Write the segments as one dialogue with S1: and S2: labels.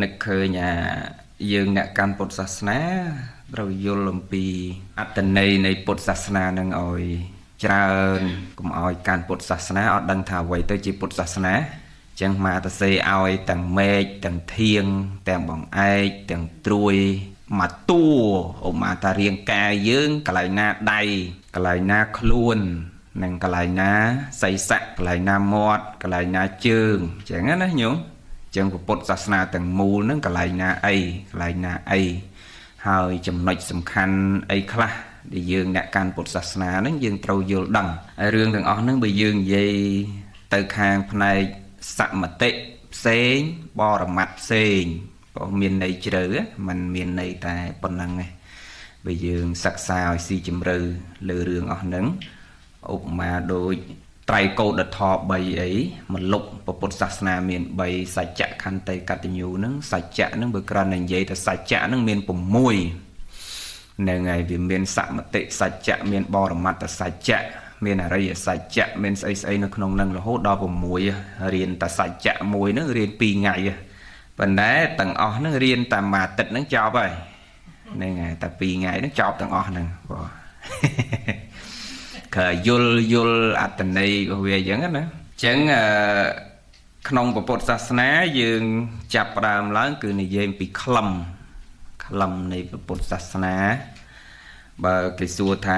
S1: นึกเคยเนี่ยยืงเนี่ยการปลดศาสนาเราโยลมปีอัตในปลดศาสนาหนึ่งอ่อยเจริญกุมอ่อยการปลดศาสนาอดดังถาไว้ตัวจีปลดศาสนาจังมาตะเซอ่อยต่างเมฆต่างเทียงต่างบ่องไอต่างตรุยมาตู้ออกมาตาเรียงกายยืงกลายหน้าใดกลายหน้าคล้วนนั่งกลายหน้าใส่สักกลายหน้ามอดกลายหน้าเจิงอย่างนั้นนะโยมจังปลดศาสนาต่างมูนั่งกลายหน้าไอกลายหน้าไอหายจำหน่อยสำคัญไอ้คลาđể dương nè can bột sạch nà nó dương trâu dương đằng riêng thằng ó nó bị dương gì từ hàng này sạch mà tệ xế bo là mặt xế có miền này chữ mình miền này tại phần năng này bị dương sạch sao si chấm rư lừa riêng ó nứng ục mà đôi trai câu đợt thọ bầy ấy mà lục bột sạch nà miền bầy sạch chạ khăn tay cắt nhiều nứng sạch chạ nứng bữa cran này vậy thì sạch chạ nứng miền bụng mùiในไงวิเมียนสัมติสัจจะเมียนบรมัตสัจจะเมียนอะไรสัจจะเมียนไอ้นึกนองนั่งเราโหดดอผมมวยเรียนแต่สัจจะมวยนึกเรียนปีไงปัญหาต่างอ๋อนึกเรียนแต่มาติดนึกจอบไปในไงแต่ปีไงนึกจอบต่างอ๋อนึงบ่เคยยุลอัตนัยก็เวียอย่างนั้นนะจังขนมปปศาสนายืงจับรามล้างคือในเย็นปีคลำในพุทธศาสนาบางกิจวัตร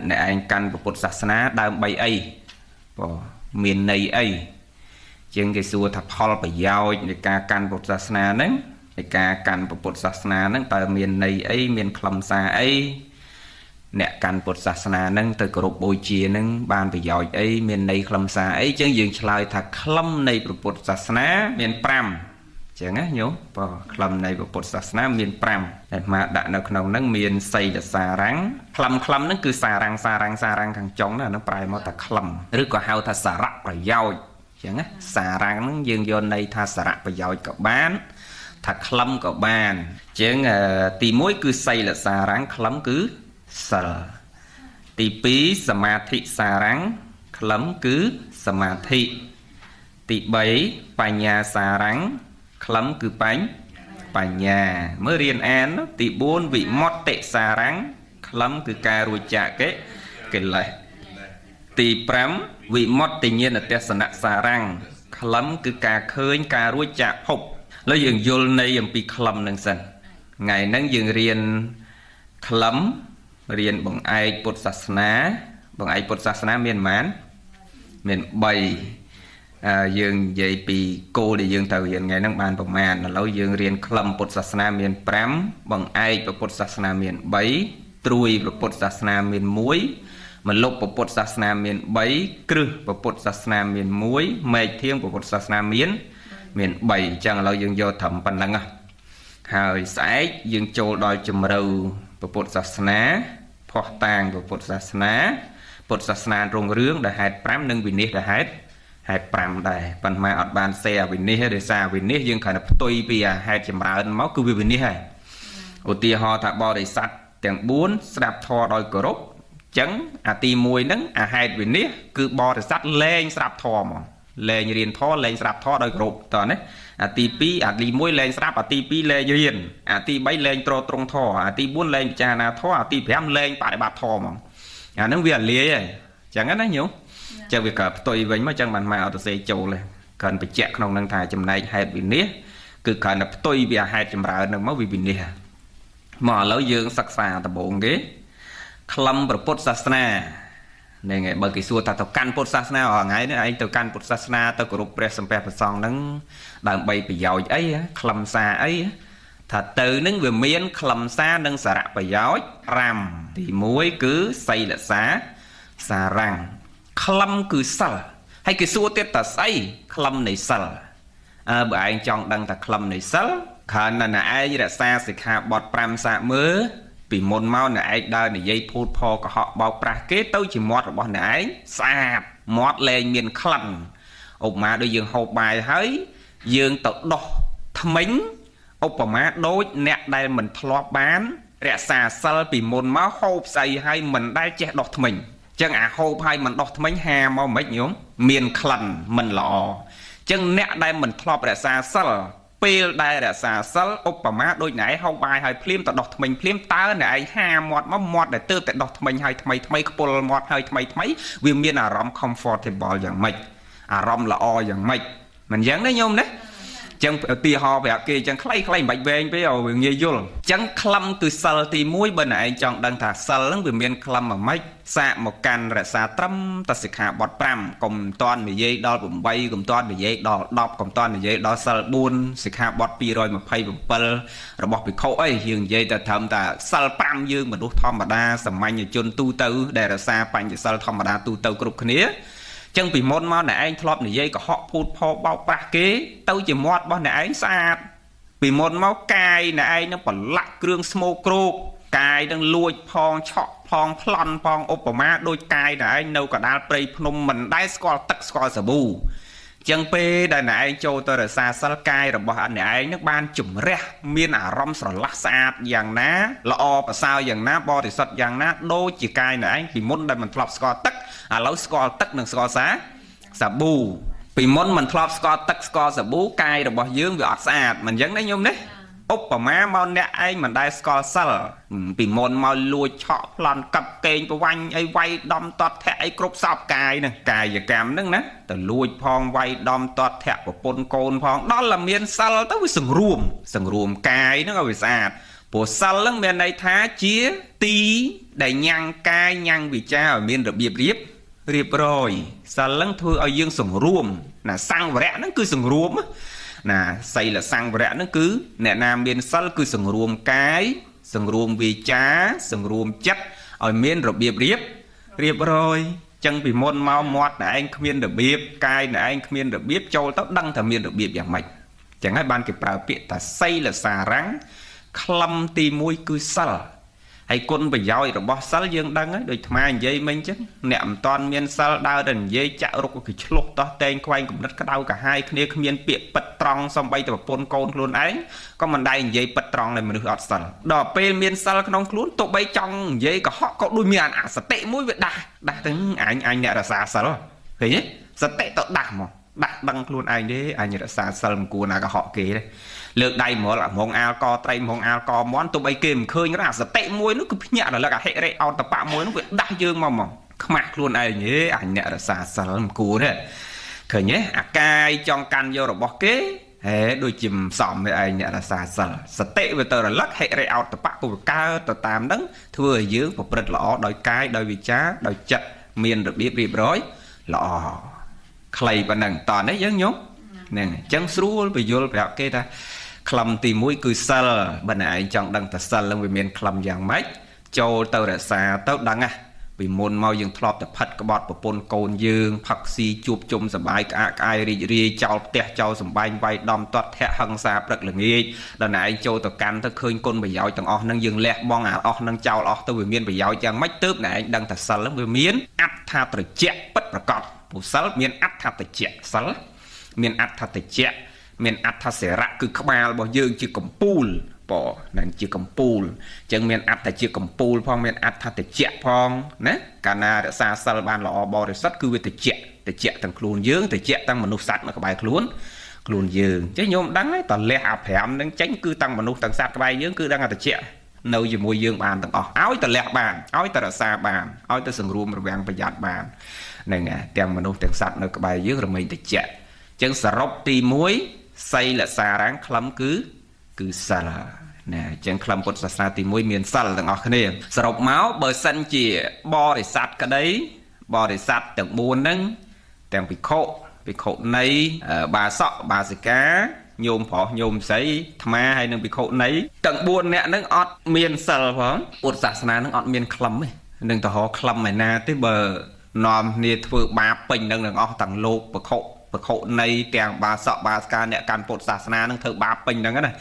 S1: ในอันกันพุทธศาสนาดาวใบไอปอเมียนในไอจึงกิจวัตรพอลไปยาวในการกันพุทธศาสนานั้นในการกันพุทธศาสนานั้นแต่เมียนในไอเมียนคลำซาไอเนี่ยการพุทธศาสนานั้นแต่กรุบโบจีนั้นบานไปยาวไอเมียนในคลำซาไอจึงยืนชลายถักคลำในพุทธศาสนาเมียนปรามchẳng á nhớ, khlam này của Phật giáo miền Pram, mà đã được nông năng miền xây là xà răng, khlam nó cứ xà răng thằng trống là nó prai mà ta khlam, rồi có hao ta xà rạc và dao, chẳng á, xà răng nó dương vô này ta xà rạc và dao cả bán, ta khlam cả bàn, chẳng tì mối cứ xây là xà răng khlam cứ sờ, tì pí samadhi xà răng khlam cứ samadhi, tì bảy panya xà răngคล้ำคือปัญญาเมื่อเรียนอ่านตีบุญวิมอดเตะสารังคล้ำคือการรู้จักเกเลยตีพรำวิมอดติเนียนเตสนะสารังคล้ำคือการเคยการรู้จักพบแล้วยังโยนในยังปีคล้ำหนึ่งสันไงนั่งยังเรียนคล้ำเรียนบังไอปุตศาสนาบังไอปุตศาสนาเมียนมันเมียนใบdương dạy bị cô để dương tàu hiện ngày năng bàn bậc màn là lâu dương riêng khlam Phật giáo miền Pram bằng ai và Phật giáo miền Bảy trui và Phật giáo miền Muối mà lục và Phật giáo miền Bảy cử và Phật giáo miền Muối mây thiên của Phật giáo miền Bảy chẳng lâu dương do thẩm phần năng hồi sải dương châu đòi chùm râu và Phật giáo phò tàng của Phật giáo rong rướng đã hạt Pram nâng vì nét đã hạt hai pram đây, phần mà ở bàn xe vì nế để xa vì nế dương khởi là tôi vì hai chấm ra máu cứ vì nế hay, ở tia họ thả bò để sạch tiếng bốn sạp thò đòi cờ rốt trắng tì mùi nắng hai vì nế cứ bò để sạch lên sạp thò mà lên riêng thò lên sạp thò đòi cờ rốt tao đấy tì pi lì mùi lên sạp tì pi lên riêng tì bay lên trò trong thò tì bốn lên cha na thò tì phèm lên tại bát thò mà nó việc lìa chẳng hạn đấy nhỉ chẳng việc cả tôi với mấy chân bàn mạo tôi sẽ châu lên cần phải check không năng thải chấm này hai vị nế cứ cần là tôi bị hai chấm ra nó máu vì nế mà lỡ dương sắc xa tập bộ ghế khlam bậc Phật giáo này ngày bởi cái xua ta tàu căn Phật giáo ở ngay nữa anh tàu căn Phật giáo tàu của rục sầm pẹp song nắng đang bay bị giàu ấy khlam xa ấy thật từ nắng về miền khlam xa nâng xả rạ bị giàu ram thì muối cứ xây là xả răngคลำคือสัลให้คือสู้เตตใส่คลำในสัลบ่ายจองดังแต่คลำในสัลขณะไอ้ระซาสิขาบอดปรามสะมือปีมนเมาในไอ้ได้ในยัยพูดพอก็เหาะเบาปราเกตเต้าจิมอดระบอดในไอ้สาบมอดแรงเมียนคลำออกมาโดยยังหอบใบเฮ้ยยังตกดอกทมิ้งอุปมาโดยเนะได้เหมือนทลอบบ้านระซาสัลปีมนเมาหอบใส่ให้เหมือนได้แจกดอกทมิ้งจังหอบให้มันดอกทมิ้งหามาไม่ยอมเมียนคลันมันหล่อจังเนะได้เหมือนทลอบแต่ซาซัล ពេលដែលរក្សាសិលឧបមាដូចណែហៅបាយឲ្យភ្លាមទៅដោះថ្មិញភ្លាមតើណែឯងហាមាត់មកមាត់ដែលទើបតែដោះថ្មិញឲ្យថ្មីខ្ពុលមាត់ឲ្យថ្មីវាមានអារម្មណ៍ comfortable យ៉ាងម៉េចអារម្មណ៍ល្អយ៉ាងម៉េចមិនយ៉ាងណាញោមណាចឹងឧទាហរណ៍ប្រាប់គេចឹងខ្លីៗមិនបាច់វែងពេកឲ្យវាងាយយល់ចឹងខ្លឹមគឺសិលទី1បើណែឯងចង់ដឹងថាសិលហ្នឹងវាមានខ្លឹមមួយម៉េចសាកមកកាន់រក្សាត្រឹមតសិក្ខាបទ5កុំតាន់និយាយដល់8កុំតាន់និយាយដល់10កុំតាន់និយាយដល់សិល4សិក្ខាបទ227របស់ភិក្ខុអីយើងនិយាយតែត្រឹមតែសិល5យើងមនុស្សធម្មតាសាមញ្ញជនទូទៅដែលរក្សាបញ្ញសិលធម្មតាទូទៅគ្រប់គ្នាចឹងពីមុនមកអ្នកឯងធ្លាប់និយាយកុហកភូតផោបោកប្រាស់គេទៅជាមាត់របស់អ្នកឯងស្អាតពីមុនមកកាយអ្នកឯងនឹងប្រឡាក់គ្រឿងស្មោកគ្រោកកាយនឹងលួចផងឆក់ផងប្លន់ផងឧបមាដូចកាយអ្នកឯងនៅកណ្ដាលព្រៃភ្នំមិនដែលស្គាល់ទឹកស្គាល់សាប៊ូចឹងពេលដែលអ្នកឯងចូលទៅរក្សាសិលកាយរបស់អ្នកឯងនឹងបានជំរះមានអារម្មណ៍ស្រឡះស្អាតយ៉ាងណាល្អប្រសើរយ៉ាងណាបរិសុទ្ធយ៉ាងណាដូចជាកាយអ្នកឯងពីមុនដែលមិនធ្លាប់ស្គាល់ទឹកឥឡូវស្គាល់ទឹកនិងស្គាល់សាប៊ូពីមុនមិនធ្លាប់ស្គាល់ទឹកស្គាល់សាប៊ូកាយរបស់យើងវាអត់ស្អាតមិនអញ្ចឹងណាញោមណាឧបមាមកអ្នកឯងមិនដែលស្គាល់សិលពីមុនមកលួចឆក់ប្លន់កັບកេងប្រវាញ់អីវាយដំតត់ធាក់អីគ្រប់សពកាយហ្នឹងកាយកម្មហ្នឹងណាទៅលួចផងវាយដំតត់ធាក់ប្រពន្ធកូនផងដល់តែមានសិលទៅវាសង្រួមកាយហ្នឹងឲ្យវាស្អាតព្រោះសិលហ្នឹងមានន័យថាជាទីដែលញ៉ាំងកាយញ៉ាំងវិចារឲ្យមានរបៀបរៀបរយសិលហ្នឹងធ្វើឲ្យយើងសង្រួមណាសង្វរៈហ្នឹងគឺសង្រួមណាសីលសង្វរៈហ្នឹងគឺអ្នកណាមានសិលគឺសង្រួមកាយសង្រួមវាចាសង្រួមចិត្តឲ្យមានរបៀបរៀបរយចឹងពីមុនមកមាត់តែឯងគ្មានរបៀបកាយតែឯងគ្មានរបៀបចូលទៅដឹងថាមានរបៀបយ៉ាងម៉េចចឹងហើយបានគេប្រើពាក្យថាសីលសារังខ្លឹមទី1គឺសិលហើយគុណប្រយោជន៍របស់សិលយើងដឹងហើយដូចថ្មនិយាយមិញចឹងអ្នកមិនតាន់មានសិលដើរទៅនិយាយចាក់រុកគឺឆ្លុះតោះតែងខ្វែងកំណត់ក្តៅកាហាយគ្នាគ្មានពាក្យពិតត្រង់សំបីតែប្រពន្ធកូនខ្លួនឯងក៏មិនដែលនិយាយពិតត្រង់នៃមនុស្សអត់សិលដល់ពេលមានសិលក្នុងខ្លួនទោះបីចង់និយាយកុហកក៏ដូចមានអសតិមួយវាដាស់ទៅអញអ្នករសាសិលឃើញទេសតិទៅដាស់មកដាស់ដឹងខ្លួនឯងទេអញរសាសិលមិនគួរណាកុហកគេទេលើកដៃមលហ្មងអាលកត្រីហ្មងអាលកមន់ទោះបីគេមិនឃើញរសតិមួយនោះគឺភ្ញាក់រលឹកអហិរិអោតបៈមួយនោះវាដាស់យើងមកខ្មាស់ខ្លួនឯងទេអញអ្នករសាសិលមិនគួរទេឃើញទេអាកាយចង់កាន់យករបស់គេហេដូចជាមិនសមទេឯងអ្នករសាសិលសតិវាទៅរលឹកហិរិអោតបៈក៏វាកើតទៅតាមហ្នឹងធ្វើឲ្យយើងប្រព្រឹត្តល្អដោយកាយដោយវិចារដោយចិត្តមានរបៀបរៀបរយល្អខ្លីប៉ុណ្ណឹងតោះនេះយើងញោមហ្នឹងអញ្ចឹងស្រួលបញ្យល់ប្រាប់គេថាខ្លឹមទី1គឺសិលបើអ្នកឯងចង់ដឹងថាសិលនឹងវាមានខ្លឹមយ៉ាងម៉េចចូលទៅរក្សាទៅដឹងណាពីមុនមកយើងធ្លាប់តែផិតក្បត់ប្រពន្ធកូនយើងផឹកស៊ីជួបជុំសបាយក្អាកក្អាយរីករាយចោលផ្ទះចោលសំបែងវាយដំទាត់ធាក់ហឹង្សាព្រឹកល្ងាចដល់អ្នកឯងចូលទៅកាន់ទៅឃើញគុណប្រយោជន៍ទាំងអស់ហ្នឹងយើងលះបង់អាអស់ហ្នឹងចោលអស់ទៅវាមានប្រយោជន៍យ៉ាងម៉េចទើបអ្នកឯងដឹងថាសិលហ្នឹងវាមានអត្ថត្រជាក់ពិតប្រាកដពុសិលមានអត្ថត្រជាក់សិលមានអត្ថត្រជាក់មានអត្ថសិរៈគឺក្បាលរបស់យើងជាកំពូលប៉នឹងជាកំពូលអញ្ចឹងមានអត្ថជាកំពូលផងមានអត្ថតិចផងណាកាលណារក្សាសិលបានល្អបរិសុទ្ធគឺវាតិចទាំងខ្លួនយើងតិចទាំងមនុស្សសត្វនៅក្បែរខ្លួនយើងអញ្ចឹងញោមដឹងហើយតលះអា5នឹងចេញគឺទាំងមនុស្សទាំងសត្វក្បែរយើងគឺដឹងអតិចនៅជាមួយយើងបានទាំងអស់ឲ្យតលះបានឲ្យតរក្សាបានឲ្យទៅសង្រួមរវាងប្រយ័ត្នបានហ្នឹងហើយទាំងមនុស្សទាំងសត្វនៅក្បែរយើងរមែងតិចអញ្ចឹងសរុបទី1សីលសារังខ្លឹមគឺសិលណាអញ្ចឹងខ្លឹមពុទ្ធសាសនាទី1មានសិលទាំងអស់គ្នាសរុបមកបើសិនជាបរិស័ទក្តីបរិស័ទទាំង4ហ្នឹងទាំងភិក្ខុនីបាសកបាសិកាញោមប្រុសញោមស្រីថ្មហើយនឹងភិក្ខុនីទាំង4នាក់ហ្នឹងអត់មានសិលផងពុទ្ធសាសនាហ្នឹងអត់មានខ្លឹមទេនឹងទៅរកខ្លឹមឯណាទេបើនាំគ្នាធ្វើបាបពេញនឹងទាំងអស់ទាំងលោកភិក្ខុនៃទាំងបាសកបាសិកាអ្នកកាន់ពុទ្ធសាសនានឹងធ្វើបាបពេញហ្នឹងណា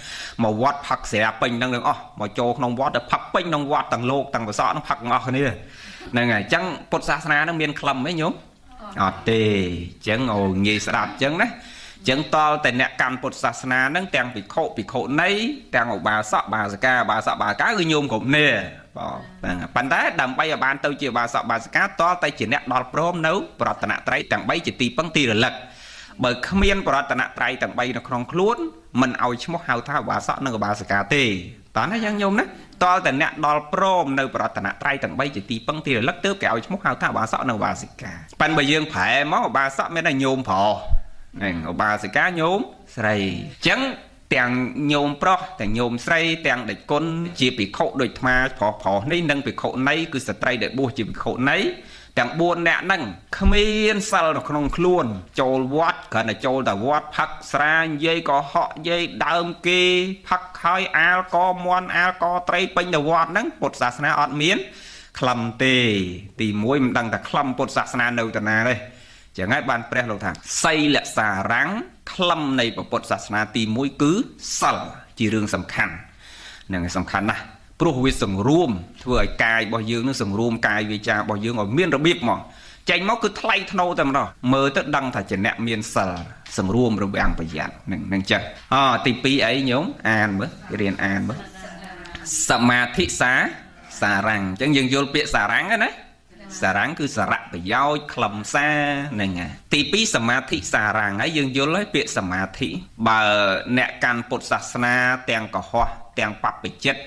S1: មកវត្តផឹកស្រាពេញហ្នឹងទាំងអស់មកចូលក្នុងវត្តទៅផឹកពេញក្នុងវត្តទាំងលោកទាំងបាសកហ្នឹងផឹកទាំងអស់គ្នាហ្នឹងហើយអញ្ចឹងពុទ្ធសាសនានឹងមានខ្លឹមទេញោមអត់ទេអញ្ចឹងអូងាយស្ដាប់អញ្ចឹងណាអញ្ចឹងតលតែអ្នកកាន់ពុទ្ធសាសនាហ្នឹងទាំងភិក្ខុនីទាំងឧបាសកបាសិកាគឺញោមគ្រប់គ្នាបងហ្នឹងប៉ុន្តែដើម្បីឲ្យបានទៅជាបាសកបាសិកាតលតែជាអ្នកដល់ព្រមនៅប្រតនត្រ័យទាំង3ជាទីពឹងទីរលឹក បើគ្មានបរតនត្រ័យទាំង3នៅក្នុងខ្លួនមិនឲ្យឈ្មោះហៅថាឧបាសកនិងឧបាសិកាទេតើណាយ៉ាងញោមណាតលតែអ្នកដល់ព្រមនៅបរតនត្រ័យទាំង3ជាទីពឹងទីរលឹកទើបគេឲ្យឈ្មោះហៅថាឧបាសកនិងឧបាសិកាប៉ិនបើយើងប្រែមកឧបាសកមានតែញោមប្រុសហ្នឹងឧបាសិកាញោមស្រីអញ្ចឹងទាំងញោមប្រុសទាំងញោមស្រីទាំងដេចគុណជាភិក្ខុដូចថ្មប្រុសនេះនិងភិក្ខុណីគឺស្ត្រីដែលបួសជាភិក្ខុណីទាំង4នាក់ហ្នឹងគ្មានសិលនៅក្នុងខ្លួនចូលវត្តគ្រាន់តែចូលតែវត្តផឹកស្រានិយាយកុហកនិយាយដើមគេផឹកហើយអាលកមន់អាលកត្រីពេញទៅវត្តហ្នឹងពុទ្ធសាសនាអត់មានខ្លឹមទេទី1មិនដឹងថាខ្លឹមពុទ្ធសាសនានៅតាណាទេចឹងហើយបានព្រះលោកថាសីលសារังខ្លឹមនៃពុទ្ធសាសនាទី1គឺសិលជារឿងសំខាន់ហ្នឹងហើយសំខាន់ណាស់ព្រោះវាសង្រួមធ្វើឲ្យកាយរបស់យើងនឹងសង្រួមកាយវាចារបស់យើងឲ្យមានរបៀបមកចេញមកគឺថ្លៃថ្នូរតែម្ដងមើលទៅដឹងថាជាអ្នកមានសិលសង្រួមរវាងប្រយ័ត្ននឹងចឹងទី2អីញោមអានមើលរៀនអានមើលសមាធិសារังអញ្ចឹងយើងយល់ពាក្យសារังណាសារังគឺសារៈប្រយោជន៍ខ្លឹមសារហ្នឹងទី2សមាធិសារังហើយយើងយល់ហើយពាក្យសមាធិបើអ្នកកាន់ពុទ្ធសាសនាទាំងកុហកទាំងបព្វជិត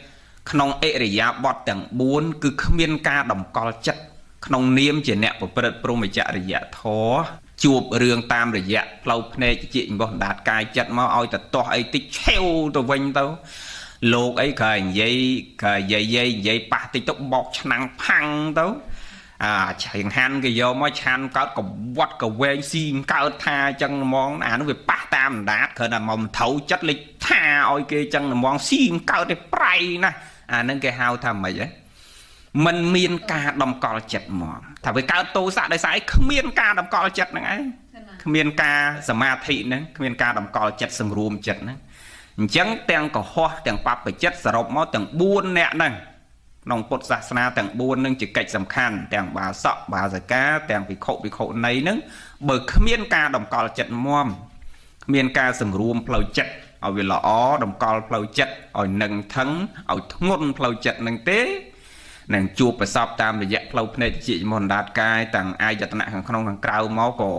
S1: ក្នុងអិរិយាបថទាំង4គឺគ្មានការតម្កល់ចិត្តក្នុងនាមជាអ្នកប្រព្រឹត្តព្រហ្មចរិយធម៌ជួបរឿងតាមរយៈផ្លូវភ្នែកជារបស់ដាតកាយចិត្តមកឲ្យទៅទាស់អីតិចឆេវទៅវិញទៅលោកអីក៏និយាយប៉ះតិចទៅបោកឆ្នាំងផាំងទៅឆាំងហាន់គេយកមកឆាន់កើតកវត្តកវែងស៊ីកើតថាអញ្ចឹងហ្មងអានោះវាប៉ះតាមដាតគ្រាន់តែមកត្រូវចិត្តលេចថាឲ្យគេអញ្ចឹងហ្មងស៊ីកើតទេប្រៃណាអានឹងគេហៅថាម៉េចហ៎มันមានការតម្កល់ចិត្តហ្មងថាវាកើតទោសៈដោយសារអីគ្មានការតម្កល់ចិត្តហ្នឹងឯងគ្មានការសមាធិហ្នឹងគ្មានការតម្កល់ចិត្តសង្រួមចិត្តហ្នឹងអញ្ចឹងទាំងកុហកទាំងបព្វជិតសរុបមកទាំង4នាក់ហ្នឹងក្នុងពុទ្ធសាសនាទាំង4នឹងជាកិច្ចសំខាន់ទាំងបាសកបាសិកាទាំងភិក្ខុភិក្ខុនីហ្នឹងបើគ្មានការតម្កល់ចិត្តមមគ្មានការសង្រួមផ្លូវចិត្តឲ្យវាល្អតម្កល់ផ្លូវចិត្តឲ្យនឹងថឹងឲ្យធ្ងន់ផ្លូវចិត្តនឹងទេនឹងជួបប្រសពតាមរយៈផ្លូវភ្នែកជាមន្តដាតកាយទាំងអាយតនៈខាងក្នុងខាងក្រៅមកក៏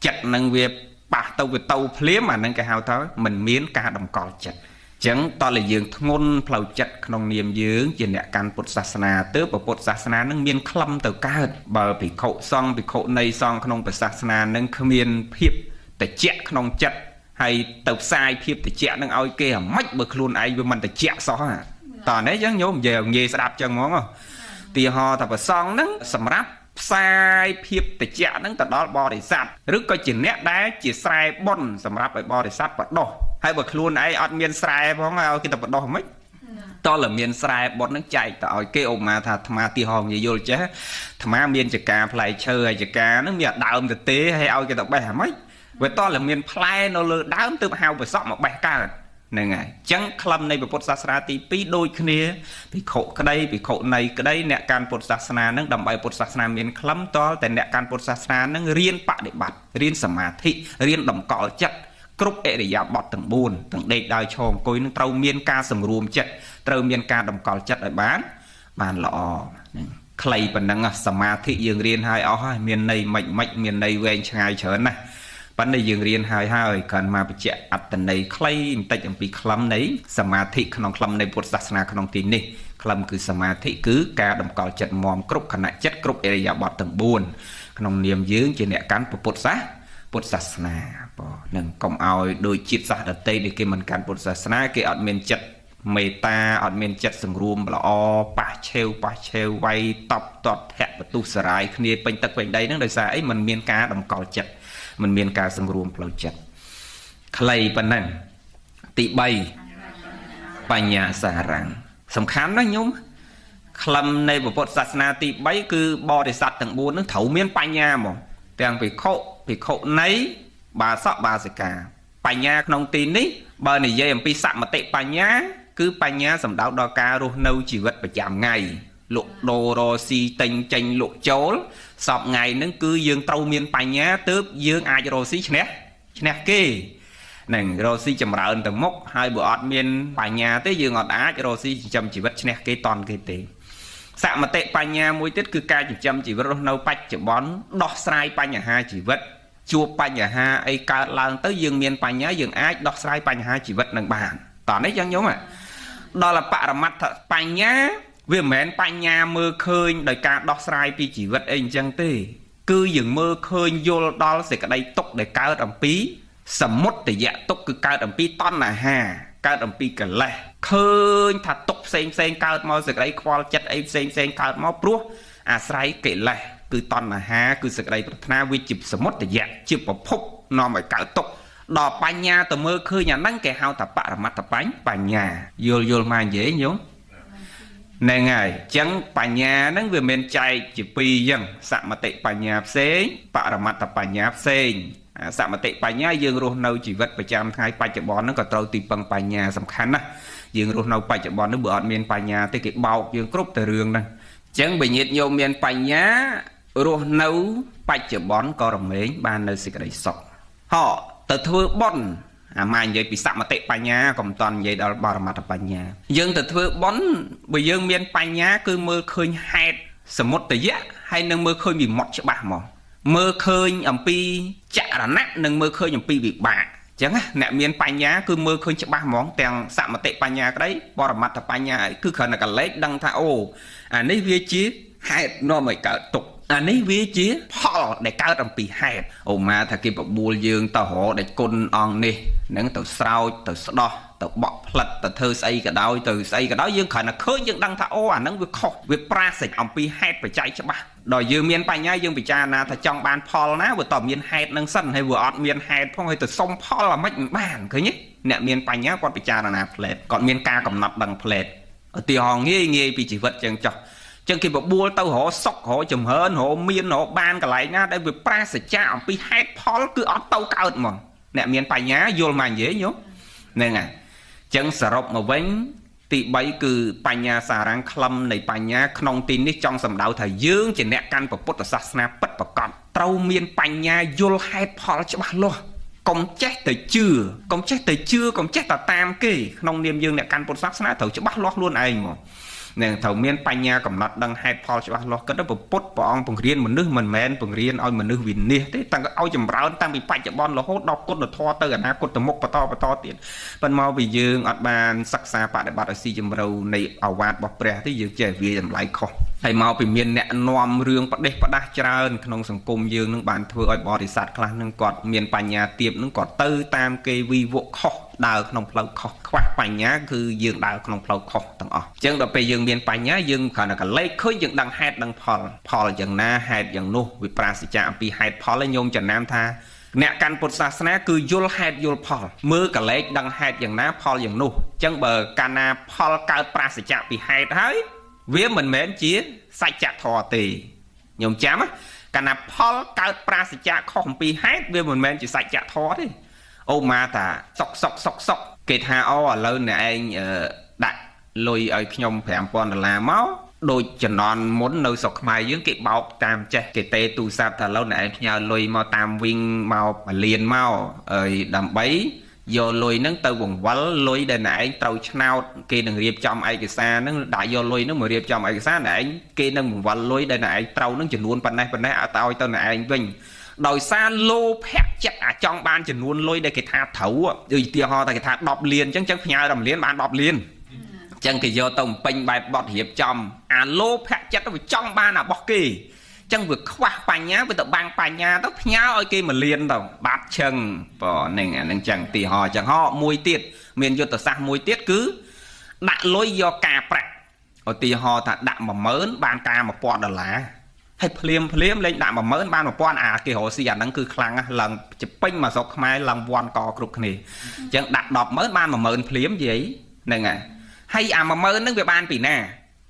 S1: ចិត្តនឹងវាប៉ះទៅវាទៅភ្លាមអានឹងគេហៅថាមិនមានការតម្កល់ចិត្តចឹងតើយើងធ្ងន់ផ្លូវចិត្តក្នុងនាមយើងជាអ្នកកាន់ពុទ្ធសាសនាទើបពុទ្ធសាសនានឹងមានខ្លឹមទៅកើតបើភិក្ខុសង្ឃភិក្ខុនីសង្ឃក្នុងពុទ្ធសាសនានឹងគ្មានភាពតិចក្នុងចិត្តហើយទៅផ្សាយភាពតិចនឹងឲ្យគេអាម៉េចបើខ្លួនឯងវាមិនតិចសោះតើនេះចឹងញោមនិយាយងាយស្ដាប់ចឹងហ្មងទីហោថាប្រសងហ្នឹងសម្រាប់ផ្សាយភាពតិចហ្នឹងទៅដល់បរិស័ទឬក៏ជាអ្នកដែលជាស្រែបុណ្យសម្រាប់ឲ្យបរិស័ទបដោះហើយបើខ្លួនឯងអត់មានស្រែផងឲ្យគេទៅបដោះហ្មងតើមានស្រែបុណ្យហ្នឹងចែកទៅឲ្យគេឧបមាថាអាត្មាទីហោនិយាយយល់ចេះអាត្មាមានចកាផ្លែឈើហើយចកាហ្នឹងមានដើមទៅទេហើយឲ្យគេទៅបេះហ្មងវាតើមានផ្លែនៅលើដើមទើបហៅប្រសក់មកបេះកើតហ្នឹងហើយអញ្ចឹងខ្លឹមនៃពុទ្ធសាសនាទី2ដូចគ្នាភិក្ខុក្តីភិក្ខុនីក្តីអ្នកកាន់ពុទ្ធសាសនាហ្នឹងដើម្បីពុទ្ធសាសនាមានខ្លឹមតលតែអ្នកកាន់ពុទ្ធសាសនាហ្នឹងរៀនបដិបត្តិរៀនសមាធិរៀនតម្កល់ចិត្តគ្រប់អរិយាបថទាំង4ទាំងដេកដើរឈរអង្គុយនឹងត្រូវមានការសង្រួមចិត្តត្រូវមានការតម្កល់ចិត្តឲ្យបានល្អហ្នឹងខ្លីប៉ុណ្ណឹងសមាធិយើងរៀនហើយអស់ហើយមានន័យមិនមានន័យវែងឆ្ងាយច្រើនណាស់ប៉ុន្តែយើងរៀនហើយគ្រាន់មកបញ្ជាក់អត្តន័យខ្លីបន្តិចអំពីខ្លឹមនៃសមាធិក្នុងខ្លឹមនៃពុទ្ធសាសនាក្នុងទីនេះខ្លឹមគឺសមាធិគឺការតម្កល់ចិត្តមមគ្រប់ខណៈចិត្តគ្រប់អរិយាបថទាំង4ក្នុងនាមយើងជាអ្នកកាន់ពុទ្ធសាសនាបងនឹងកុំឲ្យដូចជាតិសាសន៍ដទៃដែលគេមិនកាន់ពុទ្ធសាសនាគេអត់មានចិត្តមេត្តាអត់មានចិត្តសង្រួមល្អប៉ះឆេវវាយតបតតភៈបទុសរាយគ្នាពេញទឹកពេញដីហ្នឹងដោយសារអីមិនមានការតម្កល់ចិត្តមិនមានការសង្រួមផ្លូវចិត្តខ្លីប៉ុណ្ណឹងទី3បញ្ញាសារังសំខាន់ណាស់ញោមខ្លឹមនៃពុទ្ធសាសនាទី3គឺបរិស័ទទាំង4ហ្នឹងត្រូវមានបញ្ញាហ្មងទាំងភិក្ខុនីបាសកបាសិកាបញ្ញាក្នុងទីនេះបើនិយាយអំពីសមតិបញ្ញាគឺបញ្ញាសំដៅដល់ការរស់នៅជីវិតប្រចាំថ្ងៃលក់ដូររស៊ីទិញចេញលក់ចូលសពថ្ងៃហ្នឹងគឺយើងត្រូវមានបញ្ញាទើបយើងអាចរស៊ីឈ្នះគេហ្នឹងរស៊ីចម្រើនទៅមុខហើយបើអត់មានបញ្ញាទេយើងអត់អាចរស៊ីចិញ្ចឹមជីវិតឈ្នះគេតន់គេទេសមតិបញ្ញាមួយទៀតគឺការចិញ្ចឹមជីវិតរស់នៅបច្ចុប្បន្នដោះស្រាយបញ្ហាជីវិត chua bánh ha ấy cả lần tới dương miền bánh nhá dương ái đọc sai bánh ha chỉ vật nâng bàn tỏ đấy chẳng nhớ mà đó là bạ mặt bánh nhá vì mến bánh nhá mơ khơi đời cả đọc sai vì chỉ vật anh chẳng tê cứ dừng mơ khơi vô đó sẽ cả đây tốc để cao đầm pí sầm mốt để dạ tốc cứ cao đầm pí ton là ha cao đầm pí cả lẹ khơi thật tốc sen cao mau sẽ đây khoa chất ấy sen cao mau prua à sai kể lẹ cứ ton là ha cứ sẽ đây na vi chụp sầm mốt để dạ chụp vào phúc nó mới cao tốc đò bánh nhà từ mơ khơi nhà nắng kẻ hao tập bạ mặt tập bánh nhà vô mà dễ nhớ này ngày chẳng bánh nhà nắng về miền tây chỉ pi dân sạ mà tệ bánh nhà xế bạ mặt tập bánh nhà xế sạ mà tệ bánh nhà dương rồi nâu chỉ vật phải chăm hai bánh chợ bón nó còn trâu tìm bằng bánh nhà sầm khăn á dương rồi nâu bánh chợ bón nó bữa miền bánh nhà tới cái bao dương cướp từ rừng này chẳng bị nhiệt nhiều miền bánh nhà rồi nâu bánh chợ bón có đồng mến ban nơi xịt cái đấy sọc họ từ thưa bón mà vậy bị sạ mà tệ bánh nhà còn toàn vậy đó bảo mặt bánh nhà dương từ thưa bón bởi dương miền bánh nhà cứ mơ khơi hẹt sầm một từ giá hay nâng mơ khơi bị mọt cho bà mò mơ khơi ẩm pi chả là nát nâng mơ khơi ẩm pi bị bạ chẳng nè miền bánh nhà cứ mơ khơi cho ba món tiền sạ mà tệ bánh nhà cái đấy bảo mặt bánh nhà cứ khởi là cả lấy đăng thà ô nấy vi chí hẹt nó mới cả tục nấy vi chí Paul để cao ẩm pi hẹt ô mà thà kia bọc bùa dương tàu họ để côn on nè nâng tàu sao tàu đo tàu bọc lật tàu thơ xây cả đó dương khởi là khơi dương đăng thà ô nâng việc khó việc pra sạch ẩm pi hẹt phải chạy cho ba đòi dương miền bánh nhá dương bị cha na thà trong ban Paul ná vừa tỏ miền hẹt nâng sân hay vừa ọt miền hẹt phong hay từ sông Paul là mấy bàn cứ nhé nè miền bánh nhá còn bị cha là plate còn miền ca cầm nắp đằng plate ở tiền hòn nghe bị chỉ vật chẳng cho chẳng khi bộ bua tao họ sọc họ chùm hơn họ miền họ ban cả lại nha đây vừa pra sẽ cha ông bị hẹt Paul cứ ọt tao cao mà nè miền bánh nhá vô mà dễ nhớ nên à chẳng sợ rộng mà vánh thì bây cứ bánh nhà xà răng khâm này bánh nhà không tin đi trong sầm đạo thời dương chỉ nẹt căn của Phật sát na bất bạc con trâu miên bánh nhà vô hai Paul cho bác lo công chết tới chưa công chết ta tam kì không niệm dương nẹt căn Phật sát na thầu cho bác lo luôn anh mà nè thầu miên bánh nhà cầm nát đăng hai Paul cho bác lo cái đó bộ Phật bọn bằng riêng mình nước mình men bằng riêng oi mình nước Việt Nam thế tăng oi chầm ráo tăng bị bạch cho bon là hốt đọc cốt là thoa tới na cốt từ mốc to tiền bên mau vì dương ở bàn sắc xa bạn để bạn ở si chầm râu này ảo vạt bọc bè thế dương chơi vì làm lại khó thầy mau bị miền nẹt nom rương bắt đế bắt đá trơnក្នុងសង្គមយើងនឹងបានធ្វើឲ្យបរិស័ទខ្លះនឹងគាត់មានបញ្ញាទាបនឹងគាត់ទៅតាមគេវិវខុសដើរក្នុងផ្លូវខុសខ្វះបញ្ញាគឺយើងដើរក្នុងផ្លូវខុសទាំងអស់អញ្ចឹងដល់ពេលយើងមានបញ្ញាយើងគ្រាន់តែកលេចឃើញយើងដឹងហេតុដឹងផលយ៉ាងណាហេតុយ៉ាងនោះវិប្រាសចាអំពីហេតុផលញោមចំណាំថាអ្នកកាន់ពុទ្ធសាសនាគឺយល់ហេតុយល់ផលមើលកលេចដឹងហេតុយ៉ាងណាផលយ៉ាងនោះអញ្ចឹងបើកាលណាផលកើតប្រាសចាពីហេតុហើយវាមិនមែនជាសច្ចធម៌ទេញោមចាំកាលណាផលកើតប្រាសចាខុសអំពីហេតុវាមិនមែនជាសច្ចធម៌ទេអូម៉ាតាសុកគេថាអូឥឡូវអ្នកឯងដាក់លុយឲ្យខ្ញុំ$5,000មកដូចចំណន់មុននៅស្រុកខ្មែរយើងគេបោកតាមចេះគេទេទូរស័ព្ទថាឥឡូវអ្នកឯងផ្ញើលុយមកតាមវិញមកពលានមកហើយដើម្បីយកលុយហ្នឹងទៅបង្វិលលុយដែលអ្នកឯងត្រូវឆ្នោតគេនឹងរៀបចំឯកសារហ្នឹងដាក់យកលុយហ្នឹងមករៀបចំឯកសារអ្នកឯងគេនឹងបង្វិលលុយដែលអ្នកឯងត្រូវហ្នឹងចំនួនប៉ុណ្ណេះឲ្យទៅអ្នកឯងវិញដោយសារលោភៈចិត្តអាចង់បានចំនួនលុយដែលគេថាត្រូវដូចឧទាហរណ៍តែគេថា10លានអញ្ចឹងផ្ញើ10លានបាន10លានអញ្ចឹងគេយកទៅពេញបែបបត់រៀបចំអាលោភៈចិត្តវាចង់បានរបស់គេចឹងវាខ្វះបញ្ញាវាទៅបាំងបញ្ញាទៅផ្ញើឲ្យគេ1លានទៅបាត់ឈឹងបើនឹងអានឹងចឹងទីហោចឹងហោមួយទៀតមានយុទ្ធសាស្ត្រមួយទៀតគឺដាក់លុយយកការប្រាក់ឧទាហរណ៍ថាដាក់10000បានការ$1000ហើយភ្លាមលេងដាក់10000បាន1000អាគេរកស៊ីអាហ្នឹងគឺខ្លាំងឡើងជពេញមកស្រុកខ្មែរឡើងវ៉ាន់កគ្រប់គ្នាអញ្ចឹងដាក់100000បាន10000ភ្លាមនិយាយហ្នឹងហើយអា10000ហ្នឹងវាបានពីណា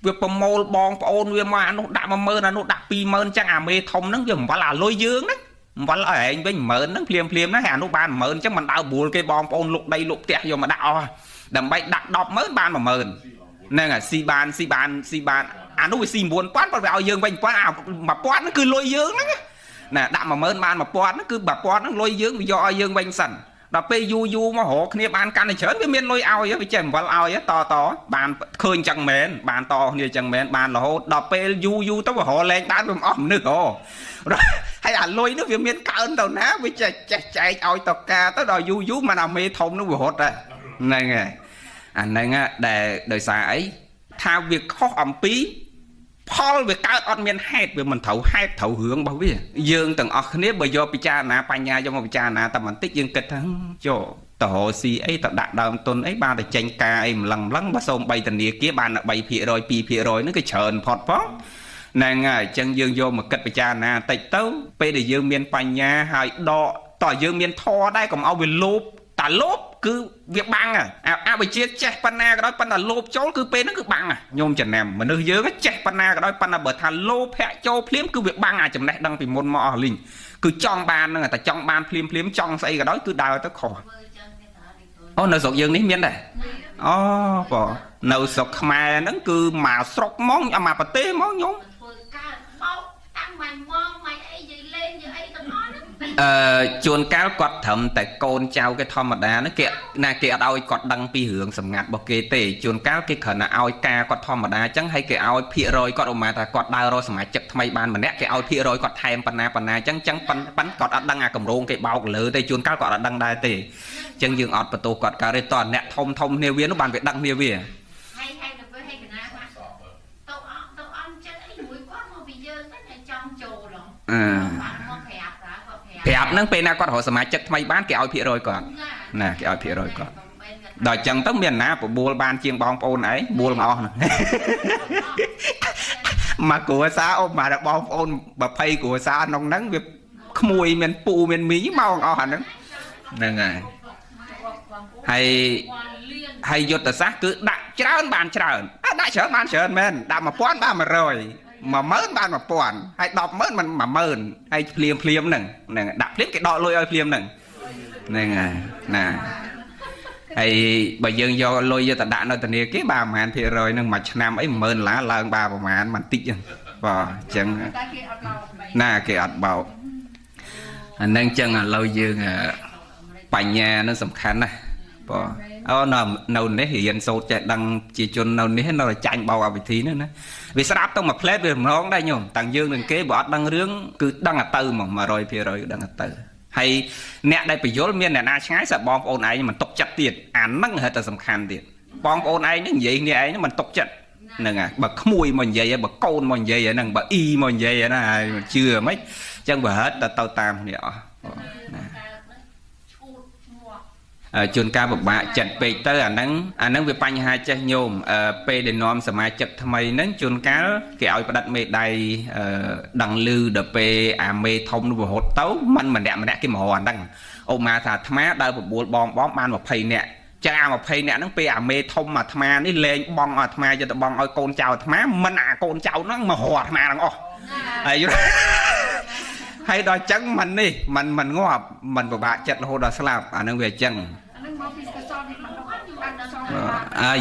S1: វាប្រមូលបងប្អូនវាមកអានោះដាក់10000អានោះដាក់20000អញ្ចឹងអាមេធំហ្នឹងវាអំបិលអាលុយយើងហ្នឹងអំបិលឲ្យឯងវិញ10000ហ្នឹងភ្លាមណាហើយអានោះបាន10000អញ្ចឹងមិនដើរបួលគេបងប្អូនលុកដីលុកផ្ទះយកមកដាក់អស់ដើម្បីដាក់100000បាន10000ហ្នឹងហើយស៊ីបានអានោះវាស៊ី9000ប៉ុន្តែវាឲ្យយើងវិញប៉ុន្តែអា1000ហ្នឹងគឺលុយយើងហ្នឹងណាដាក់10000បាន1000ហ្នឹងគឺ1000ហ្នឹងលុយយើងវាយកឲ្យយើងវិញសិន đọc pe yu mà họ kia bàn căn này chớn với miên lôi ao với chèm vào ao to bàn khơi chẳng mến bàn to như chẳng mến bàn là họ đọc pe yu tao họ lên bán với ỏm nước hồ rồi hay là lôi nó với miên cao ơn tàu ná với chạy ao tàu ca tới đòi yu mà nào mê thông nó vừa hốt ra này nghe anh này nghe để đời xa ấy thao việc khó ẩm phí Paul việc cao ọt miền hét vì mình thấu hướng bao biết dương từng ọt nếp bởi do picha na panya do một picha na tầm mình tích dương kịch thắng cho tổ si ấy tập đạt đàm tuần ấy ba để tranh ca ấy lằng lắng bắt sông bay tần địa kia bàn bay phía rồi pi phía rồi nó cái chờn phọt phó nàng chân dương vô một kịch picha na tịch tấu pe để dương miền panya hai đọ tỏ dương miền tho đây còn ao về lốp ta lốp cứ việc băng bây chia che panna cái đó panna lốp chó cứ pe nó cứ băng nhôm chần nèm mà nơi dưới cái che panna cái đó panna bờ thà lốp hẹ châu phím cứ việc băng chấm này đăng vì môn mò linh cứ trong ban người ta trong ban phím trong xây cái đó cứ đào tới khổ nợ sọc dương ní miên này bỏ nợ sọc mà nó cứ mà sọc món mà bà tê món nhôm chuồn cáo quạt thầm tại côn trao cái thom mà đá nó kia ao quạt đăng pi hưởng sầm ngạt bọc kê tê chuồn cáo cái khẩn là ao ca quạt thom mà đá chẳng hay cái ao phi rồi quạt mà ta quạt đào rồi sầm ngạt chật thay ban mà nét cái ao phi rồi quạt thèm panna chẳng bắn quạt đăng cầm rôn cái bao lửa tê chuồn cáo quạt đăng đai tê chân dương ọt bờ quạt cá đây toàn nét thông nêu viên nó bàn việc đăng nêu viên hẹp nâng pe na con họ sớm chất thay bán cái ao phía rồi còn nè cái ao phía rồi còn đòi chân tóc miền ná của bùa ban chiên bong ôn ấy bùa ngõ mà của xã ôm mà được bong ôn bà phay của xã nông nắng việc mùi miền pù miền mí mau ngõ hẳn nè này hay vô tờ xác cứ đặt chán bàn chán bàn chán men đặt mà quán ba mà rồi mà mớn ban mà toàn hay đọc mớn mình mà mớn hay phim nè đặt phim cái đọ lôi ơi phim nè nè hay bây giờ do lôi vô ta đạn nơi tận cái bà màn thì rồi nâng mặt nam ấy mớn lá lợn bà màn mình tích vào chân nè cái ọt bầu nâng chân là lôi dương bành nhà nó sầm khăn này nâu nế hiện sâu chạy đăng chỉ chôn nâu nế nó là chanh bao vị thí nữa vì sao tông mà plét về nó đây nhung tàng dương đừng kế bỏ đăng rướng cứ đăng là từ mà rồi phía rồi đăng là từ hay nè đây bị dối miên nè na trái sợ bom ôn ấy nhưng mà tốc chặt tiền án nắng hết là sầm khăn tiền bom ôn ấy những gì như ấy nó mình tốc chặt nè bậc mùi mình vậy bậc côn mình vậy nè bậc y mình vậy nè chưa mấy chân bờ hết là tao tam nè chuồn ca bậc bạ chặt pe tới anh nắng về panh hai cha nhôm pe để nom sớm chặt tham ấy nắng chuồn cá kẹo đặt mê đầy đằng lư đờ pe mê thông nó hột tấu mình đẹp cái màu anh đằng ông mà thà tham đợi một buổi bom ban một phay nè cha một phay nè nó pe mê thông mà tham đi lên bong tham cho tụi bong ơi con chào tham mình con chào nó mà hột tham đằng hay đòi trắng mình đi mình ngọt mình của bạn chặt hồ đòi slap anh đang về chân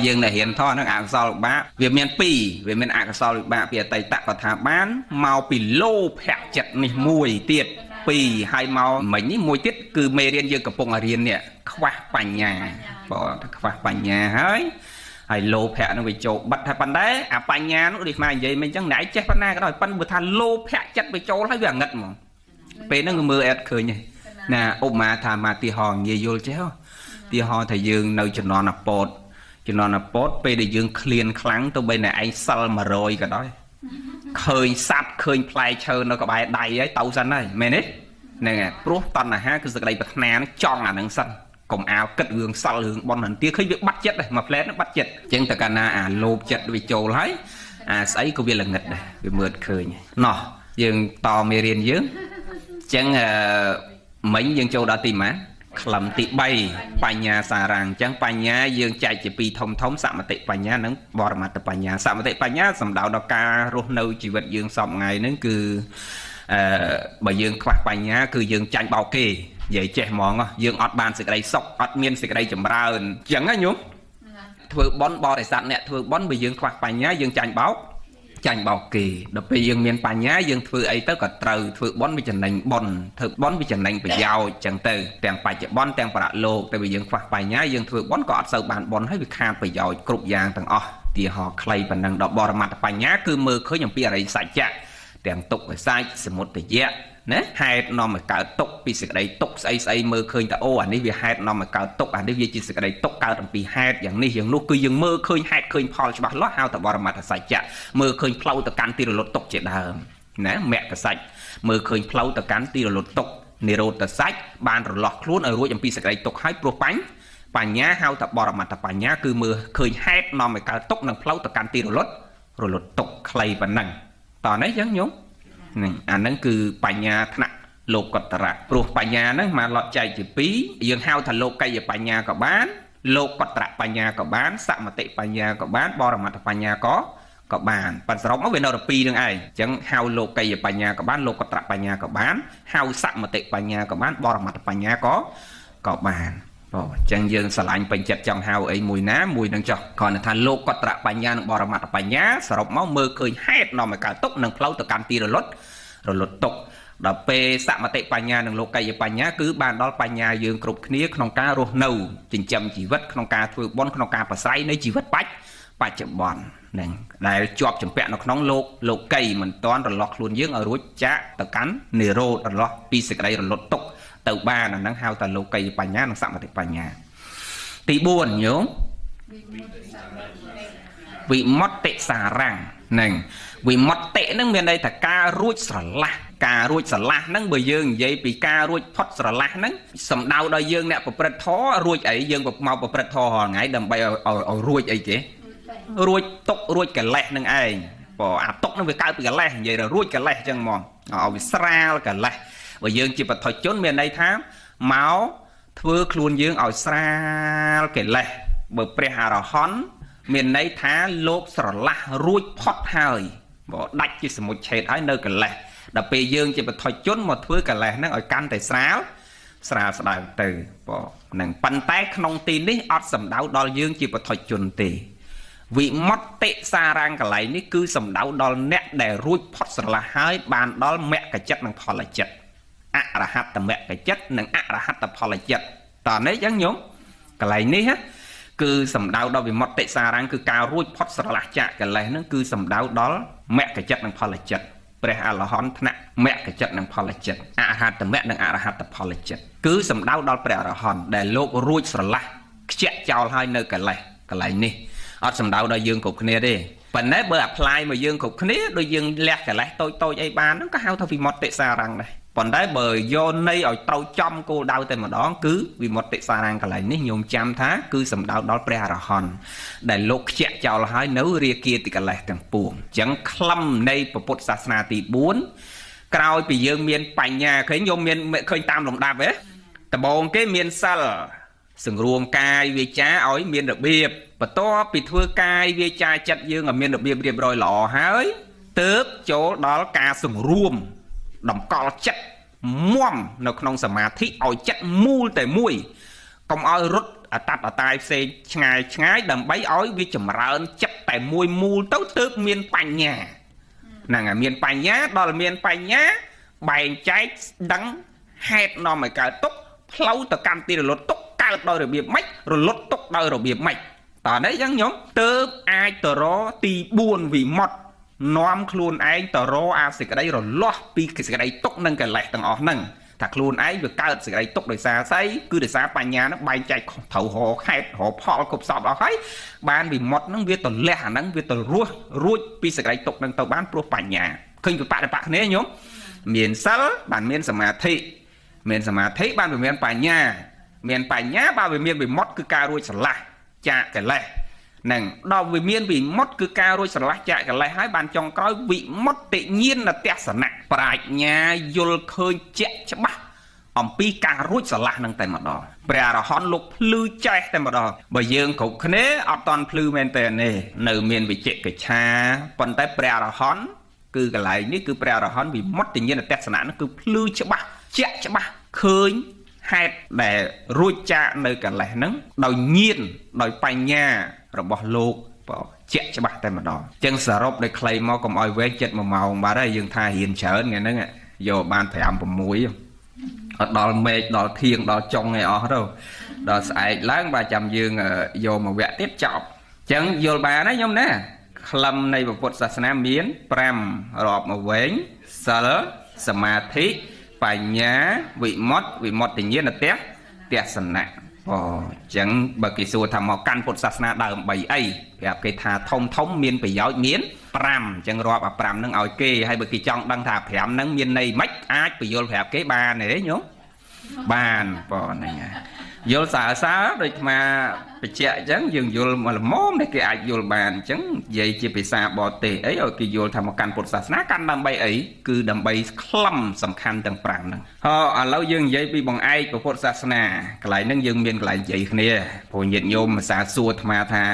S1: dương này hiện tho nó ảo sao được bá việc miền pì về miền ảo sao được bá về tây tạ và thả bán màu pì lô phẹt chặt này mùi tiệt pì hai màu mấy ní mùi tiết cứ mê riêng dương cặp bông ở riêng nè khoa bành nhà bỏ khoa bành nhà ấy hay lô phẹt nó bị trộn bật hay pan đấy bành nhà nó đi mà vậy mình chẳng nãy chết pan na cái đòi pan bữa than lô phẹt chặt bị trộn lấy về ngất mà pe nó mưa ẹt khơi nhỉ nè ôm mà thà mà tì hò nhiều vô chéo tì hò thầy dương nơi cho nó là pốt pe để dương clean kháng tôi bên này anh sal mà rồi cả đó khơi sát khơi play chơi nó có bài đầy ấy tàu xanh này mẹ nít nè pro toàn là ha cứ sự đây bật nè nó tròn là nắng xanh cùng áo cất gương sal hương bon hình tiếc khơi việc bắt chết này mà play nó bắt chết chân ta cana lộp chết bị trồ lấy sấy có việc là nghịch này bị mượt khơi nhỉ nọ dương to mê riêng dưới chẳng mấy dân châu đã tìm má làm tị bay nhà xà ràng chẳng nhà dương chạy chỉ pi thông thống sạm mà tị nhà nắng bò mặt tập nhà sạm mà tị nhà sầm đạo đào ca rốt nâu chỉ vật dương sòng ngày nắng cứ bởi dương khoác nhà cứ dương tranh bao kê vậy trẻ mòn dương ọt bàn sự đây sọc ọt miên sự đây chấm ra chẳng á nhúng thưa bón bò để sẵn nè thưa bón bởi dương khoác nhà dương tranh báo ចាញ់បោកគេដល់ពេលយើងមានបញ្ញាយើងធ្វើអីទៅក៏ត្រូវធ្វើបន់វាចំណេញបន់ធ្វើបន់វាចំណេញប្រយោជន៍ចឹងទៅទាំងបច្ចុប្បន្នទាំងប្រាក់លោកតែបើយើងខ្វះបញ្ញាយើងធ្វើបន់ក៏អត់សូវបានបន់ហើយវាខាតប្រយោជន៍គ្រប់យ៉ាងទាំងអស់ទីហោខ្លីប៉ុណ្ណឹងដល់បរមត្ថបញ្ញាគឺមើលឃើញអំពីអរិយសច្ចៈទាំងទុក្ខសច្ចសមុទយៈណាហេតុនាំឲ្យកើតទុក្ខពីសេចក្តីទុក្ខស្អីស្អីមើលឃើញតែអូអានេះវាហេតុនាំឲ្យកើតទុក្ខអានេះវាជាសេចក្តីទុក្ខកើតអំពីហេតុយ៉ាងនេះយ៉ាងនោះគឺយើងមើលឃើញហេតុឃើញផលច្បាស់លាស់ហៅតែបរមត្ថសច្ចៈមើលឃើញផ្លូវទៅកាន់ទីរលត់ទុក្ខជាដើមណាមគ្គសច្ចមើលឃើញផ្លូវទៅកាន់ទីរលត់ទុក្ខនិរោធសច្ចបានរលាស់ខ្លួនឲ្យរួចអំពីសេចក្តីទុក្ខហើយព្រោះបញ្ញាហៅថាបរមត្ថបញ្ញាគឺមើលឃើញហេតុនាំឲ្យកើតទុក្ខនិងផ្លូវទៅកាន់ទីរលត់ទុក្ខខ្លីប៉ុណ្ណឹងតោះនេះចឹងញោមហ្នឹងអាហ្នឹងគឺបញ្ញាថ្នាក់លោកកតរៈព្រោះបញ្ញាហ្នឹងមកឡត់ចែកជាពីរយើងហៅថាលោកីយបញ្ញាក៏បានលោកកតរៈបញ្ញាក៏បានសមតិបញ្ញាក៏បានបរមត្ថបញ្ញាក៏បានប៉ុន្តែសរុបមកវានៅតែពីរហ្នឹងឯងអញ្ចឹងហៅលោកីយបញ្ញាក៏បានលោកកតរៈបញ្ញាក៏បានហៅសមតិបញ្ញាក៏បានបរមត្ថបញ្ញាក៏បានអញ្ចឹងយើងឆ្លាញ់ពេញចិត្តចង់ហៅអីមួយណាមួយនឹងចោះគ្រាន់តែថាលោកកតរៈបញ្ញានិងបរមត្ថបញ្ញាសរុបមកមើលឃើញហេតុនាំឲ្យកើតទុក្ខនិងផ្លូវទៅកាន់ទីរលត់ទុក្ខដល់ពេលសមតិបញ្ញានិងលោកីយបញ្ញាគឺបានដល់បញ្ញាយើងគ្រប់គ្នាក្នុងការរស់នៅចិញ្ចឹមជីវិតក្នុងការធ្វើបុណ្យក្នុងការប្រស្រ័យនៃជីវិតបច្ចុប្បន្នហ្នឹងដែលជាប់ចម្ពាក់នៅក្នុងលោកីមិនតាន់រលាស់ខ្លួនយើងឲ្យរួចចាកទៅកាន់និរោធរលាស់ពីសេចក្តីរលត់ទុក្ខទៅបានអាហ្នឹងហៅថាលោកីយបញ្ញានិងសមតិបញ្ញាទី4ញោមវិមុតតិសារังហ្នឹងវិមុតតិហ្នឹងមានន័យថាការរួចស្រឡះហ្នឹងបើយើងនិយាយពីការរួចផុតស្រឡះហ្នឹងសំដៅដល់យើងអ្នកប្រព្រឹត្តធម៌រួចអីយើងមកប្រព្រឹត្តធម៌រាល់ថ្ងៃដើម្បីឲ្យរួចអីគេរួចទុករួចកិលេសហ្នឹងឯងបើអាទុកហ្នឹងវាកើតពីកិលេសនិយាយថារួចកិលេសអញ្ចឹងហ្មងឲ្យវាស្រាលកិលេសបើយើងជាបឋិជនមានន័យថាមកធ្វើខ្លួនយើងឲ្យស្រាលកិលេសបើព្រះអរហន្តមានន័យថាលោកស្រឡះរួចផុតហើយបើដាច់ជាសមុច្ឆេទហើយនៅកិលេសដល់ពេលយើងជាបឋិជនមកធ្វើកិលេសហ្នឹងឲ្យកាន់តែស្រាលស្ដើងទៅបងហ្នឹងប៉ុន្តែក្នុងទីនេះអត់សំដៅដល់យើងជាបឋិជនទេវិមុតតិសារังកន្លែងនេះគឺសំដៅដល់អ្នកដែលរួចផុតស្រឡះហើយបានដល់មគ្គចិត្តនិងផលចិត្តអរហត្តមគ្គចិត្តនិងអរហត្តផលចិត្តតើនេះអញ្ចឹងញោមកន្លែងនេះគឺសំដៅដល់វិមុតតិសារังគឺការរួចផុតស្រឡះចាកកិលេសហ្នឹងគឺសំដៅដល់មគ្គចិត្តនិងផលចិត្តព្រះអរហន្តថ្នាក់មគ្គចិត្តនិងផលចិត្តអរហត្តមគ្គនិងអរហត្តផលចិត្តគឺសំដៅដល់ព្រះអរហន្តដែលលោករួចស្រឡះខ្ជាក់ចោលហើយនៅកិលេសកន្លែងនេះអត់សំដៅដល់យើងគ្រប់គ្នាទេប៉ុន្តែបើ apply មកយើងគ្រប់គ្នាដូចយើងលះកិលេសតូចអីបានហ្នឹងក៏ហៅថាវិមុតតិសារังដែរប៉ុន្តែបើយកន័យឲ្យត្រូវចំគោលដៅតែម្ដងគឺវិមុតតិសារังកន្លែងនេះញោមចាំថាគឺសំដៅដល់ព្រះអរហន្តដែលលោកខ្ជាក់ចោលហើយនៅរាគាតិកិលេសទាំងពួងអញ្ចឹងខ្លឹមនៃពុទ្ធសាសនាទី4ក្រោយពីយើងមានបញ្ញាឃើញញោមមានឃើញតាមលំដាប់ទេដំបូងគេមានសិលសង្រួមកាយវាចាឲ្យមានរបៀបបន្ទាប់ពីធ្វើកាយវាចាចិត្តយើងឲ្យមានរបៀបរៀបរយល្អហើយទើបចូលដល់ការសង្រួមតម្កល់ចិត្តមាំនៅក្នុងសមាធិឲ្យចិត្តមូលតែមួយកុំឲ្យរត់អតតតាយផ្សេងឆ្ងាយដើម្បីឲ្យវាចម្រើនចិត្តតែមួយមូលទៅទើបមានបញ្ញាហ្នឹងហើយមានបញ្ញាដល់មានបញ្ញាបែងចែកដឹងហេតុនាំឲ្យកើតទុក្ខផ្លូវទៅកាន់ទីរលត់ទុក្ខកើតដោយរបៀបម៉េចរលត់ទុក្ខដោយរបៀបម៉េចតើនេះអញ្ចឹងញោមទើបអាចទៅរកទី4វិមុតនាំខ្លួនឯងទៅរកអាសេចក្តីរលាស់ពីសេចក្តីទុក្ខនិងកិលេសទាំងអស់ហ្នឹងថាខ្លួនឯងវាកើតសេចក្តីទុក្ខដោយសារស្អីគឺដោយសារបញ្ញាហ្នឹងបែងចែកត្រូវរកហេតុរកផលគ្រប់សពអស់ហើយបានវិមុតហ្នឹងវាទៅលះអាហ្នឹងវាទៅរួចពីសេចក្តីទុក្ខហ្នឹងទៅបានព្រោះបញ្ញាឃើញបបគ្នាញោមមានសិលបានមានសមាធិមានសមាធិបានវាមានបញ្ញាមានបញ្ញាបើវាមានវិមុតគឺការរួចស្រឡះចាកកិលេសនឹងដល់វាមានវិមុតគឺការរួចស្រឡះចាកកិលេសហើយបានចុងក្រោយវិមុតតិញាណទស្សនៈប្រាជ្ញាយល់ឃើញជាក់ច្បាស់អំពីការរួចស្រឡះនឹងតែម្ដងព្រះអរហន្តលោកភ្លឺចេះតែម្ដងបើយើងគ្រប់គ្នាអត់តន់ភ្លឺមែនទេនេះនៅមានវិជ្ជកិច្ឆាប៉ុន្តែព្រះអរហន្តគឺកន្លែងនេះគឺព្រះអរហន្តវិមុតតិញាណទស្សនៈនោះគឺភ្លឺច្បាស់ជាក់ច្បាស់ឃើញហេតុដែលរួចចាកនៅកិលេសហ្នឹងដោយញាណដោយបញ្ញារបស់លោក ជាក់ច្បាស់តែម្ដងចឹងសរុបដោយខ្លីមកកុំឲ្យវែងចិត្ត1 ម៉ោងបាទហើយយើងថារៀនច្រើនថ្ងៃហ្នឹងយកបាន5 6អត់ដល់មេឃដល់ធៀងដល់ចុងឯអស់ទៅដល់ស្អែកឡើងបាទចាំយើងយកមកវគ្គទៀតចប់ចឹងយល់បានហើយខ្ញុំណាខ្លឹមនៃពុទ្ធសាសនាមាន5រាប់មកវែងសិលសមាធិបញ្ញាវិមុតតិញ្ញាណទេសនៈចឹងបើគេសួរថាមកកាន់ពុទ្ធសាសនាដើម្បីអីប្រាប់គេថាធំមានប្រយោជន៍មាន5ចឹងរាប់អា5ហ្នឹងឲ្យគេហើយបើគេចង់ដឹងថា5ហ្នឹងមានន័យម៉េចអាចបញ្យល់ប្រាប់គេបានទេញោមបានហ្នឹងហើយយល់សើដូចអាបញ្ជាក់អញ្ចឹងយើងយល់មកល្មមដែលគេអាចយល់បានអញ្ចឹងនិយាយជាភាសាបរទេសអីឲ្យគេយល់ថាមកកាន់ពុទ្ធសាសនាកាន់ដើម្បីអីគឺដើម្បីខ្លឹមសំខាន់ទាំង5ហ្នឹងឥឡូវយើងនិយាយពីបង្អែកពុទ្ធសាសនាកន្លែងហ្នឹងយើងមានកន្លែងនិយាយគ្នាព្រោះញាតិញោមភាសាសួរអាត្មាថា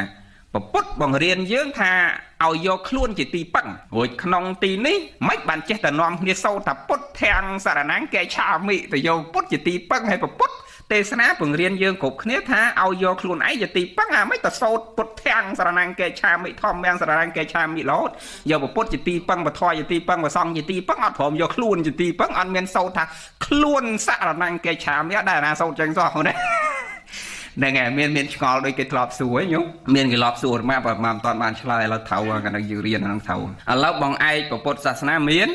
S1: ពុទ្ធបង្រៀនយើងថាឲ្យយកខ្លួនជាទីពឹងរួចក្នុងទីនេះមិនបានចេះតែនាំគ្នាសូត្រថាពុទ្ធធាំងសារណាំងកែឆាមិទៅយកពុទ្ធជាទីពឹងហើយពុទ្ធទេសនាបង្រៀនយើងគ្រប់គ្នាថាឲ្យយកខ្លួនឯងជាទីពឹងមិនទៅសូត្រពុទ្ធធាំងសារណាំងកែឆាមិធម្មយ៉ាងសារណាំងកែឆាមិរហូតយកពុទ្ធជាទីពឹងបធរជាទីពឹងបសង្ឃជាទីពឹងអត់ព្រមយកខ្លួនជាទីពឹងអត់មានសូត្រថាខ្លួនសារណាំងកែឆាមិអត់ដែរណាសូត្រចឹងសោះហ្នឹងហ្នឹងហើយមានឆ្ងល់ដូចគេធ្លាប់សួរញោមមានគេធ្លាប់សួរមកមិនតាន់បានឆ្លើយឥឡូវត្រូវកណ្ដឹងយើងរៀនហ្នឹងត្រូវឥឡូវបងឯកពុទ្ធសាសនាមាន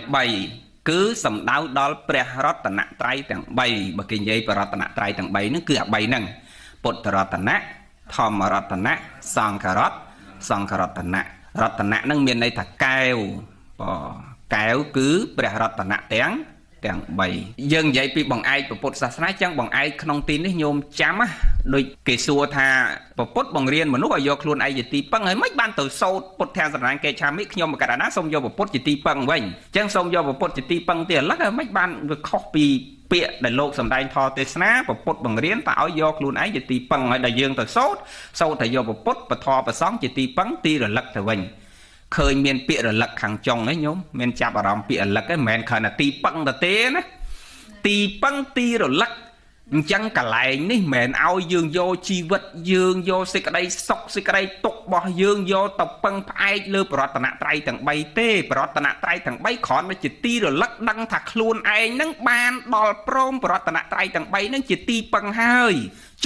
S1: 3គឺសំដៅដល់ព្រះរតនត្រ័យទាំង3បើគេនិយាយព្រះរតនត្រ័យទាំង3ហ្នឹងគឺអា3ហ្នឹងពុទ្ធរតនៈធម្មរតនៈសង្ឃរតនៈរតនៈហ្នឹងមានន័យថាកែវកែវគឺព្រះរតនៈទាំង3យើងនិយាយពីបង្អែកពុទ្ធសាសនាចឹងបង្អែកក្នុងទីនេះញោមចាំដូចគេសួរថាពុទ្ធបង្រៀនមនុស្សឲ្យយកខ្លួនឯងជាទីពឹងហើយមិនបានទៅសូត្រពុទ្ធធាំងសរណង្កេឆាមិខ្ញុំមកកណ្ដាលណាសូមយកពុទ្ធជាទីពឹងវិញចឹងសូមយកពុទ្ធជាទីពឹងទៀតឥឡូវមិនបានវាខុសពីពាក្យដែលលោកសម្ដែងធម៌ទេសនាពុទ្ធបង្រៀនតែឲ្យយកខ្លួនឯងជាទីពឹងហើយដល់យើងទៅសូត្រតែយកពុទ្ធពធប្រសង្ឃជាទីពឹងទីរលឹកទៅវិញឃើញមានពាក្យរលឹកខាងចុងហ្នឹងញោមមានចាប់អារម្មណ៍ពាក្យរលឹកហ្នឹងមិនមែនគ្រាន់តែទីពឹងទៅទេណាទីពឹងទីរលឹកអញ្ចឹងកន្លែងនេះមិនមែនឲ្យយើងយកជីវិតយើងយកសេចក្តីសុខសេចក្តីទុក្ខរបស់យើងយកទៅពឹងផ្អែកលើប្រតនត្រ័យទាំង3ទេប្រតនត្រ័យទាំង3គ្រាន់តែជាទីរលឹកដឹងថាខ្លួនឯងហ្នឹងបានដល់ព្រមប្រតនត្រ័យទាំង3ហ្នឹងជាទីពឹងហើយ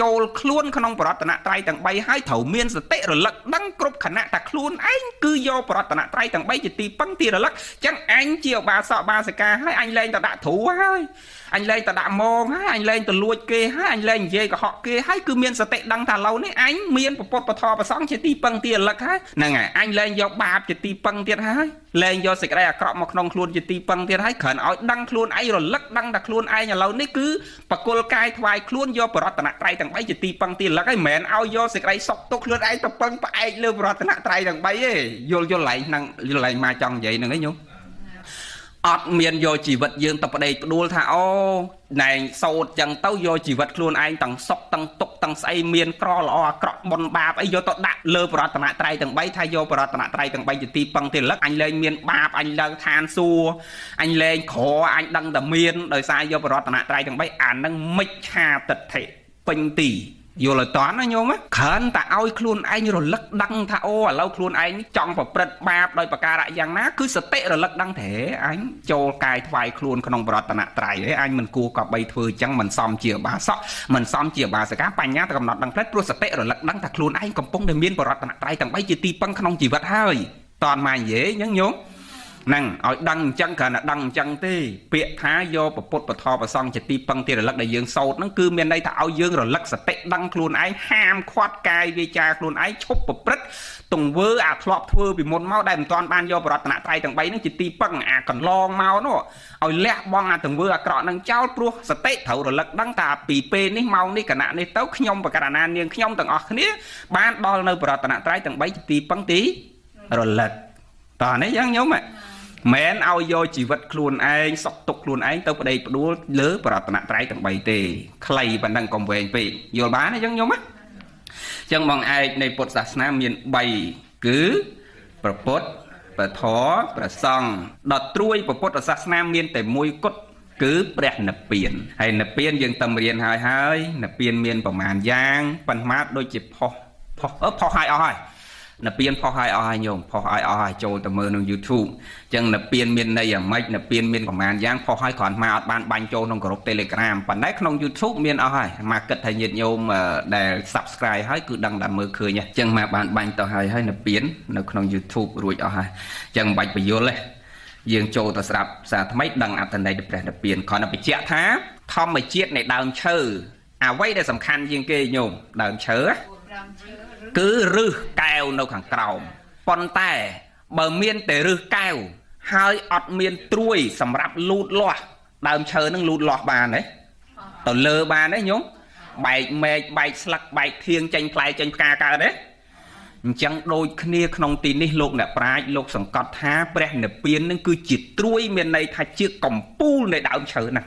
S1: ចូលខ្លួនក្នុងប្រតនត្រ័យទាំង3ហើយត្រូវមានសតិរលឹកដឹងគ្រប់ខណៈថាខ្លួនឯងគឺយកប្រតនត្រ័យទាំង3ជាទីពឹងទីរលឹកអញ្ចឹងអញជាឧបាសកបាសិកាហើយអញលែងទៅដាក់ទ្រូហើយអញលែងទៅដាក់មងហើយអញលែងទៅលួចគេហើយអញលែងនិយាយកុហកគេហើយគឺមានសតិដឹងថាឡូវនេះអញមានពុទ្ធពធប្រសង្ឃជាទីពឹងទីរលឹកហើយហ្នឹងហើយអញលែងយកបាបជាទីពឹងទៀតហើយលែងយកសេចក្តីអាក្រក់មកក្នុងខ្លួនជាទីពឹងទៀតហើយគ្រាន់ឲ្យដឹងខ្លួនឯងរលឹកដឹងថាខ្លួនឯងឥឡូវនេះគឺបកលកាយថ្វាយខ្លួនយកប្រតនត្រ័យទាំង3ជាទីពឹងទីរលឹកហើយមិនមែនឲ្យយកសេចក្តីសុខទុក្ខខ្លួនឯងទៅពឹងផ្អែកលើប្រតនត្រ័យទាំង3ទេយល់ឡើងហ្នឹងយល់ឡើងមកចង់និយាយហ្នឹងឯងញោមអត់មានយកជីវិតយើងទៅប្តេកផ្ដួលថាអូណែសោតចឹងទៅយកជីវិតខ្លួនឯងទាំងសុខទាំងទុក្ខទាំងស្អីមានក្រល្អអាក្រក់បុណ្យបាបអីយកទៅដាក់លើប្រតនត្រ័យទាំង3ថាយកប្រតនត្រ័យទាំង3ជាទីពឹងទីរលឹកអញលែងមានបាបអញឡើងឋានសួគ៌អញលែងក្រអញដឹងតែមានដោយសារយកប្រតនត្រ័យទាំង3អានឹងមិច្ឆាទិដ្ឋិពេញទីយល់ឲ្យតន់ណាញោមគ្រាន់តែឲ្យខ្លួនឯងរលឹកដឹងថាអូឥឡូវខ្លួនឯងនេះចង់ប្រព្រឹត្តបាបដោយប្រការៈយ៉ាងណាគឺសតិរលឹកដឹងទេអញចូលកាយថ្វាយខ្លួនក្នុងប្រតនត្រ័យឯងអញមិនគួរក៏បីធ្វើអញ្ចឹងមិនសមជាបាសកមិនសមជាបាសិកាបញ្ញាទៅកំណត់ដឹងផ្លែតព្រោះសតិរលឹកដឹងថាខ្លួនឯងកំពុងតែមានប្រតនត្រ័យទាំង3ជាទីពឹងក្នុងជីវិតហើយតន់មកនិយាយអញ្ចឹងញោមហ្នឹងឲ្យដឹងអញ្ចឹងគ្រាន់តែដឹងអញ្ចឹងទេពាក្យថាយកពុទ្ធពធប្រសង្ឃជាទីពឹងទីរលឹកដែលយើងសូត្រហ្នឹងគឺមានន័យថាឲ្យយើងរលឹកសតិដឹងខ្លួនឯងហាមឃាត់កាយវាចាខ្លួនឯងឈប់ប្រព្រឹត្តទង្វើអាធ្លាប់ធ្វើពីមុនមកដែលមិនទាន់បានយកប្រតនត្រ័យទាំង3ហ្នឹងជាទីពឹងអាកន្លងមកនោះឲ្យលះបង់អាទង្វើអាក្រក់ហ្នឹងចោលព្រោះសតិត្រូវរលឹកដឹងថាពីពេលនេះម៉ោងនេះគណៈនេះទៅខ្ញុំបកករណានាងខ្ញុំទាំងអស់គ្នាបានដល់នៅប្រតនត្រ័យទាំង3ជាទីពឹងទីរលឹកតោះនេះយ៉ាងញោមមែនឲ្យយកជីវិតខ្លួនឯងសុខទុក្ខខ្លួនឯងទៅប្តេកផ្ដួលលើប្រតនត្រ័យទាំង3ទេខ្លីប៉ុណ្ណឹងកុំវែងពេកយល់បានទេចឹងញោមចឹងបងឯកនៃពុទ្ធសាសនាមាន3គឺព្រះពុទ្ធព្រះធម៌ព្រះសង្ឃដល់ត្រួយព្រះពុទ្ធសាសនាមានតែមួយគត់គឺព្រះនិព្វានហើយនិព្វានយើងតាមរៀនហើយនិព្វានមានប្រមាណយ៉ាងប៉ុន្មានដូចជាផុស ផុសឲ្យអស់ហើយនៅពៀនផុសឲ្យអស់ហើយញោមផុសឲ្យអស់ហើយចូលទៅមើលក្នុង YouTube អញ្ចឹងនៅពៀនមានន័យអាម៉េចនៅពៀនមានប្រមាណយ៉ាងផុសឲ្យគ្រាន់មកអត់បានបាញ់ចូលក្នុងក្រុម Telegram ប៉ុន្តែក្នុង YouTube មានអស់ហើយមកគិតថាញាតិញោមដែល Subscribe ហើយគឺដឹងតែមើលឃើញអញ្ចឹងមកបានបាញ់ទៅហើយនៅពៀននៅក្នុង YouTube រួចអស់ហើយអញ្ចឹងមិនបាច់បញ្យល់ទេយើងចូលទៅស្ដាប់សារថ្មីដឹងអត្ថន័យទៅព្រះនិព្វានគ្រាន់តែបញ្ជាក់ថាធម្មជាតិនៃដើមឈើអ្វីដែលសំខាន់ជាងគេញោមដើមឈើគឺឫសកែវនៅខាងក្រោមប៉ុន្តែបើមានតែឫសកែវហើយអត់មានត្រួយសម្រាប់លូតលាស់ដើមឈើនឹងលូតលាស់បានទេទៅលើបានទេញោមបែកមែកបែកស្លឹកបែកធៀងចេញផ្លែចេញផ្កាកើតទេអញ្ចឹងដូចគ្នាក្នុងទីនេះលោកអ្នកប្រាជ្ញលោកសង្កត់ថាព្រះនិព្វាននឹងគឺជាត្រួយមានន័យថាជាកំពូលនៃដើមឈើហ្នឹង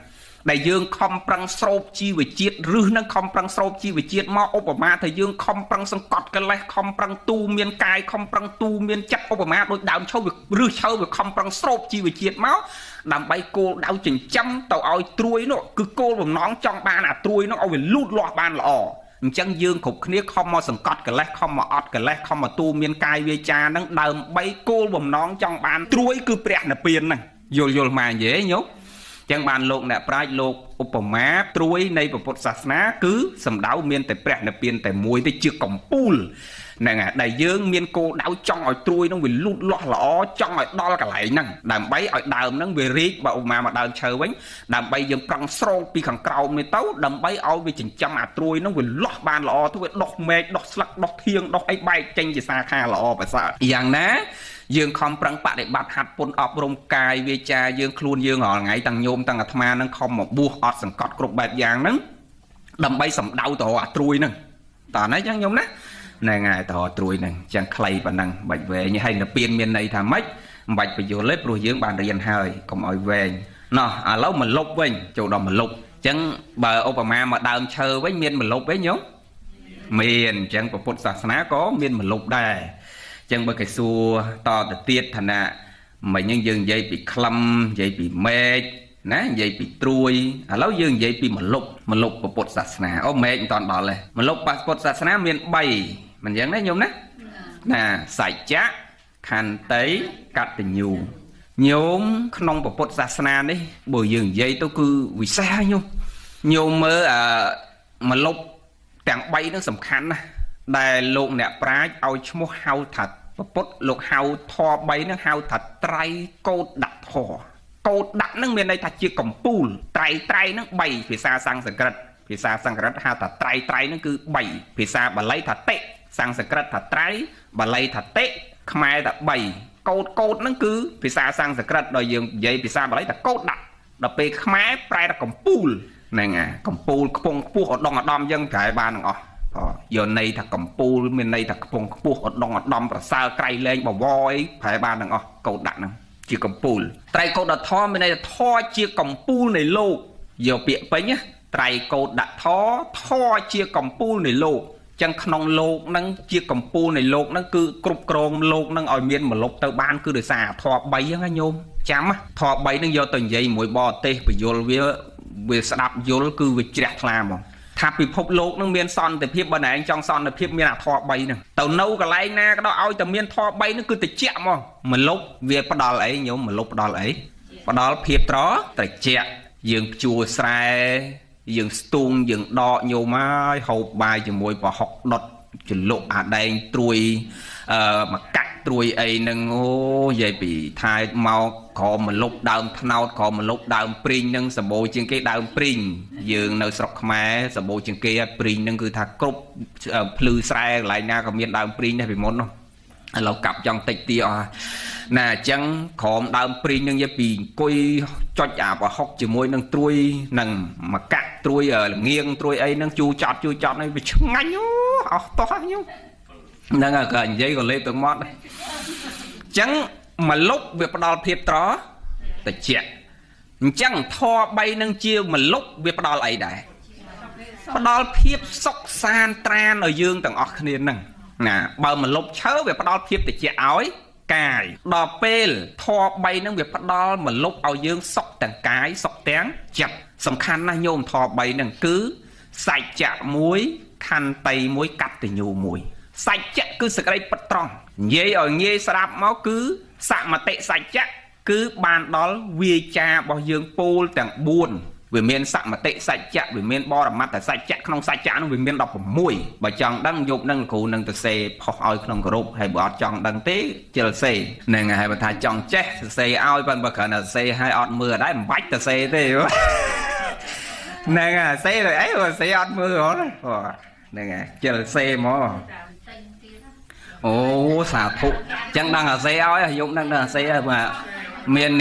S1: ដែលយើងខំប្រឹងស្រូបជីវជាតិឬនឹងខំប្រឹងស្រូបជីវជាតិមកឧបមាថាយើងខំប្រឹងសង្កត់កលេសខំប្រឹងទូមានកាយខំប្រឹងទូមានចិត្តឧបមាដូចដើមឈើឬឈើវាខំប្រឹងស្រូបជីវជាតិមកដើម្បីគោលដៅចិញ្ចឹមទៅឲ្យត្រួយនោះគឺគោលបំណងចង់បានអាត្រួយនោះឲ្យវាលូតលាស់បានល្អអញ្ចឹងយើងគ្រប់គ្នាខំមកសង្កត់កលេសខំមកអត់កលេសខំមកទូមានកាយវាចាហ្នឹងដើម្បីគោលបំណងចង់បានត្រួយគឺព្រះនិព្វានហ្នឹងយល់មកនិយាយញោមចឹងបានលោកអ្នកប្រាជ្ញលោកឧបមាត្រួយនៃពុទ្ធសាសនាគឺសំដៅមានតែព្រះនិព្វានតែមួយទេជាកំពូលហ្នឹងហើយដែលយើងមានគោលដៅចង់ឲ្យត្រួយហ្នឹងវាលូតលាស់ល្អចង់ឲ្យដល់កន្លែងហ្នឹងដើម្បីឲ្យដើមហ្នឹងវារីកបើឧបមាមកដើមឈើវិញដើម្បីយើងប្រឹងស្រោបពីខាងក្រោមនេះទៅដើម្បីឲ្យវាចិញ្ចឹមអាត្រួយហ្នឹងវាលាស់បានល្អទៅវាដុះមែកដុះស្លឹកដុះធៀងដុះអីបែកចេញជាសាខាល្អប្រសើរយ៉ាងណាយើងខំប្រឹងបដិបត្តិហាត់ពន្ធអប់រំកាយវាចាយើងខ្លួនយើងរាល់ថ្ងៃទាំងញោមទាំងអាត្មានឹងខំមកបួសអត់សង្កត់គ្រប់បែបយ៉ាងហ្នឹងដើម្បីសម្ដៅទៅអាត្រួយហ្នឹងតើណាចឹងញោមណាហ្នឹងហើយទៅអាត្រួយហ្នឹងចឹងខ្លីប៉ុណ្ណឹងបាច់វែងហើយនិព្វានមានន័យថាម៉េចមិនបាច់បញ្យល់ទេព្រោះយើងបានរៀនហើយកុំឲ្យវែងណោះឥឡូវមកលុបវិញចូលដល់មកលុបចឹងបើឧបមាមកដើមឈើវិញមានមកលុបវិញញោមមានចឹងពុទ្ធសាសនាក៏មានមកលុបដែរចឹងបើគេសួរតទៅទៀតឋានៈមិញយើងនិយាយពីក្លឹមនិយាយពីមែកណានិយាយពីត្រួយឥឡូវយើងនិយាយពីមលុបពុទ្ធសាសនាអូមែកមិនតាន់ដល់ទេមលុបពុទ្ធសាសនាមាន3មិនចឹងណាញោមណាសច្ចៈខន្តីកតញ្ញូញោមក្នុងពុទ្ធសាសនានេះបើយើងនិយាយទៅគឺវិសេសញោមមើលមលុបទាំង3ហ្នឹងសំខាន់ណាស់ដែលលោកអ្នកប្រាជ្ញឲ្យឈ្មោះហៅថាពុទ្ធលោកហៅធម៌3ហ្នឹងហៅថាត្រៃកោតដាក់ធម៌កោតដាក់ហ្នឹងមានន័យថាជាកំពូលត្រៃហ្នឹង3ភាសាសំស្ក្រឹតភាសាសំស្ក្រឹតហៅថាត្រៃហ្នឹងគឺ3ភាសាបាលីថាតិសំស្ក្រឹតថាត្រៃបាលីថាតិខ្មែរថា3កោតហ្នឹងគឺភាសាសំស្ក្រឹតដល់យើងនិយាយភាសាបាលីថាកោតដាក់ដល់ពេលខ្មែរប្រែថាកំពូលហ្នឹងកំពូលខ្ពង់ខ្ពស់ឧត្តមឧត្តមអញ្ចឹងប្រែបានទាំងអស់យកន័យថាកំពូលមានន័យថាខ្ពង់ខ្ពស់ឧត្តមឧត្តមប្រសើរក្រៃលែងបវរអីប្រែបានទាំងអស់កោតដាក់ហ្នឹងជាកំពូលត្រៃកោតដាក់ធម៌មានន័យថាធម៌ជាកំពូលនៃលោកយកពាក្យពេញណាត្រៃកោតដាក់ធម៌ជាកំពូលនៃលោកចឹងក្នុងលោកហ្នឹងជាកំពូលនៃលោកហ្នឹងគឺគ្រប់គ្រងលោកហ្នឹងឲ្យមានមលុបទៅបានគឺដោយសារធម៌3ហ្នឹងញោមចាំធម៌3ហ្នឹងយកទៅនិយាយមួយបរទេសបញ្យលវាស្ដាប់យល់គឺវាជ្រះថ្លាហ្មងថាពិភពលោកនឹងមានសន្តិភាពបើណែចង់សន្តិភាពមានអាធម៌3ហ្នឹងទៅនៅកន្លែងណាក៏ដោយឲ្យតែមានធម៌3ហ្នឹងគឺតិចហ្មងមលុបវាផ្ដល់អីញោមមលុបផ្ដល់អីផ្ដល់ភាពត្រជាក់យើងជួស្រែយើងស្ទូងយើងដកញោមហើយហូបបាយជាមួយប្រហុកដុតចលុកអាដែងត្រួយមកកាក់ត្រួយអីហ្នឹងអូនិយាយពីថែមកក្រមលុបដើមថ្នោតក្រមលុបដើមព្រីងហ្នឹងសម្បូរជាងគេដើមព្រីងយើងនៅស្រុកខ្មែរសម្បូរជាងគេព្រីងហ្នឹងគឺថាគ្រប់ភ្លឺស្រែកន្លែងណាក៏មានដើមព្រីងដែរពីមុននោះឥឡូវកាប់ចង់តិចទៀតអស់ណាអញ្ចឹងក្រមដើមព្រីងហ្នឹងនិយាយពីអង្គុយចុចអាប្រហុកជាមួយនឹងត្រួយនឹងមកកាក់ត្រួយល្ងៀងត្រួយអីហ្នឹងជូរចត់ហ្នឹងវាឆ្ងាញ់អស់តោះញោមហ្នឹងក៏និយាយក៏លេបទៅមាត់ដែរអញ្ចឹងមកលុបវាផ្ដល់ភាពត្រជាក់អញ្ចឹងធម៌3នឹងជាមកលុបវាផ្ដល់អីដែរផ្ដល់ភាពសុខសាន្តត្រានឲ្យយើងទាំងអស់គ្នាហ្នឹងណាបើមកលុបឈើវាផ្ដល់ភាពត្រជាក់ឲ្យកាយដល់ពេលធម៌3នឹងវាផ្ដល់មកលុបឲ្យយើងសុខទាំងកាយសុខទាំងចិត្តសំខាន់ណាស់ញោមធម៌3នឹងគឺសច្ចៈ1ខន្តី1កតញ្ញូ1 sạch chắc cứ sạch đây bất tròn dễ ở nghe sạp máu cứ sạ mà tệ sạch chắc cứ bàn đó vi cha bao dương pol tặng buồn vì miền sạ mà tệ sạch chắc vì miền bo làm mặt tại sạch chắc không sạch chắc nó vì miền đọc mùi và chọn đăng dục đăng cụ nâng từ xe phò oi không group hay bỏ chọn đăng tế chờ xe nên ngày hai bà thai chọn chết xe oi bên bà khởi là xe hai ọt mưa đấy bách từ xe thế nên xe rồi ấy rồi xe ọt mưa rồi nên chờ xe mà ồ xả thụ chẳng đang ở xe oi dụng đang là xe mà miền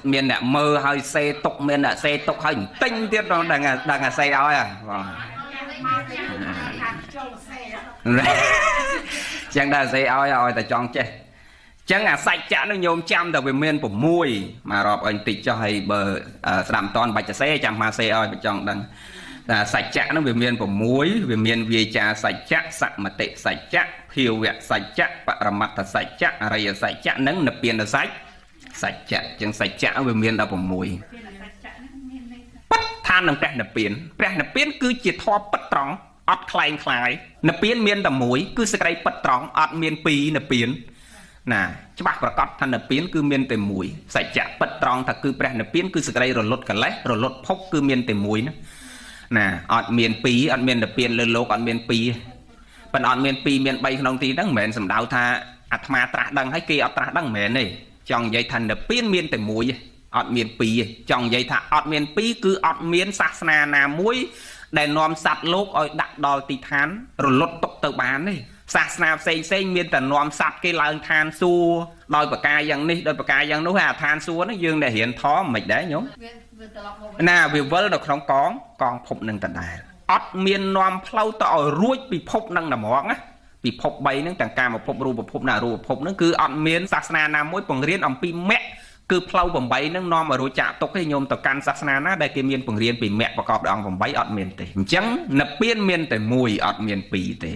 S1: nè mơ hơi xe tục miền nè xe tục hơi tinh tiết đó đang là xe oi chẳng đang xe oi ta chọn chết chẳng là sạch chả nó nhôm trăm từ về miền của mùi mà rọp anh tịch cho hay bờ làm toàn bạch xe chẳng mà xe oi chọn đang là sạch chả nó về miền của muối về miền về trà sạch chắc sạch mà tệ sạch chắc thiêu vẹt sạch chắc và mặt thật sạch chắc ở đây sạch chắc nắng nập tiền là sạch sạch chặt chẳng sạch chả về miền đâu còn mùi bắt than nằm nập biển cứ chỉ thoa bắt tròn ọt klein khai nập biển miền tầm mũi cứ sạch đây bắt tròn ọt miền pì nập biển nè chứ bác và cọt than nập biển cứ miền tầm mũi sạch chặt bắt tròn thật cứ nập biển cứ sạch đây rồi lột cả lẽ rồi lột phốc cứ miền tầm mũi nữa nè ọt miền pì ọt miền nập biển lên lô ọt miền pì phần ọt miền pì miền bay không tí đắng mền sầm đào tha atma tra đăng hay kia ọt tra đăng mền này trong dây thành nập biển miền tầm mũi ọt miền pì trong dây thà ọt miền pì cứ ọt miền sạt na nà muối để nòm sạt lốp ở đặt đò tì thán rồi lột tốc tờ bán này sạt na xây miền tầm nòm sạt cái lợn than xua đôi bậc ca dân đi đôi bậc ca dân nó than xua nó dương để hiện thó mịch đấy nhúng nà vì vỡ được không con phục nâng tận đài ọt miền nòm phâu tỏ ruột bị phục nâng nằm mỏng á bị phục bay nâng chẳng ca mà phục ru phục nà ru phục nó cứ ọt miền sạt na nà muối bằng riêng ông pi mẹ cứ phâu bằng bay nâng nòm mà rồi chạ tốc cái nhôm tập can sạt na ná đây cái miền bằng riêng bị mẹ và cọp đòn bằng bay ọt miền tề chẳng nập biên miền tề mùi ọt miền pì tề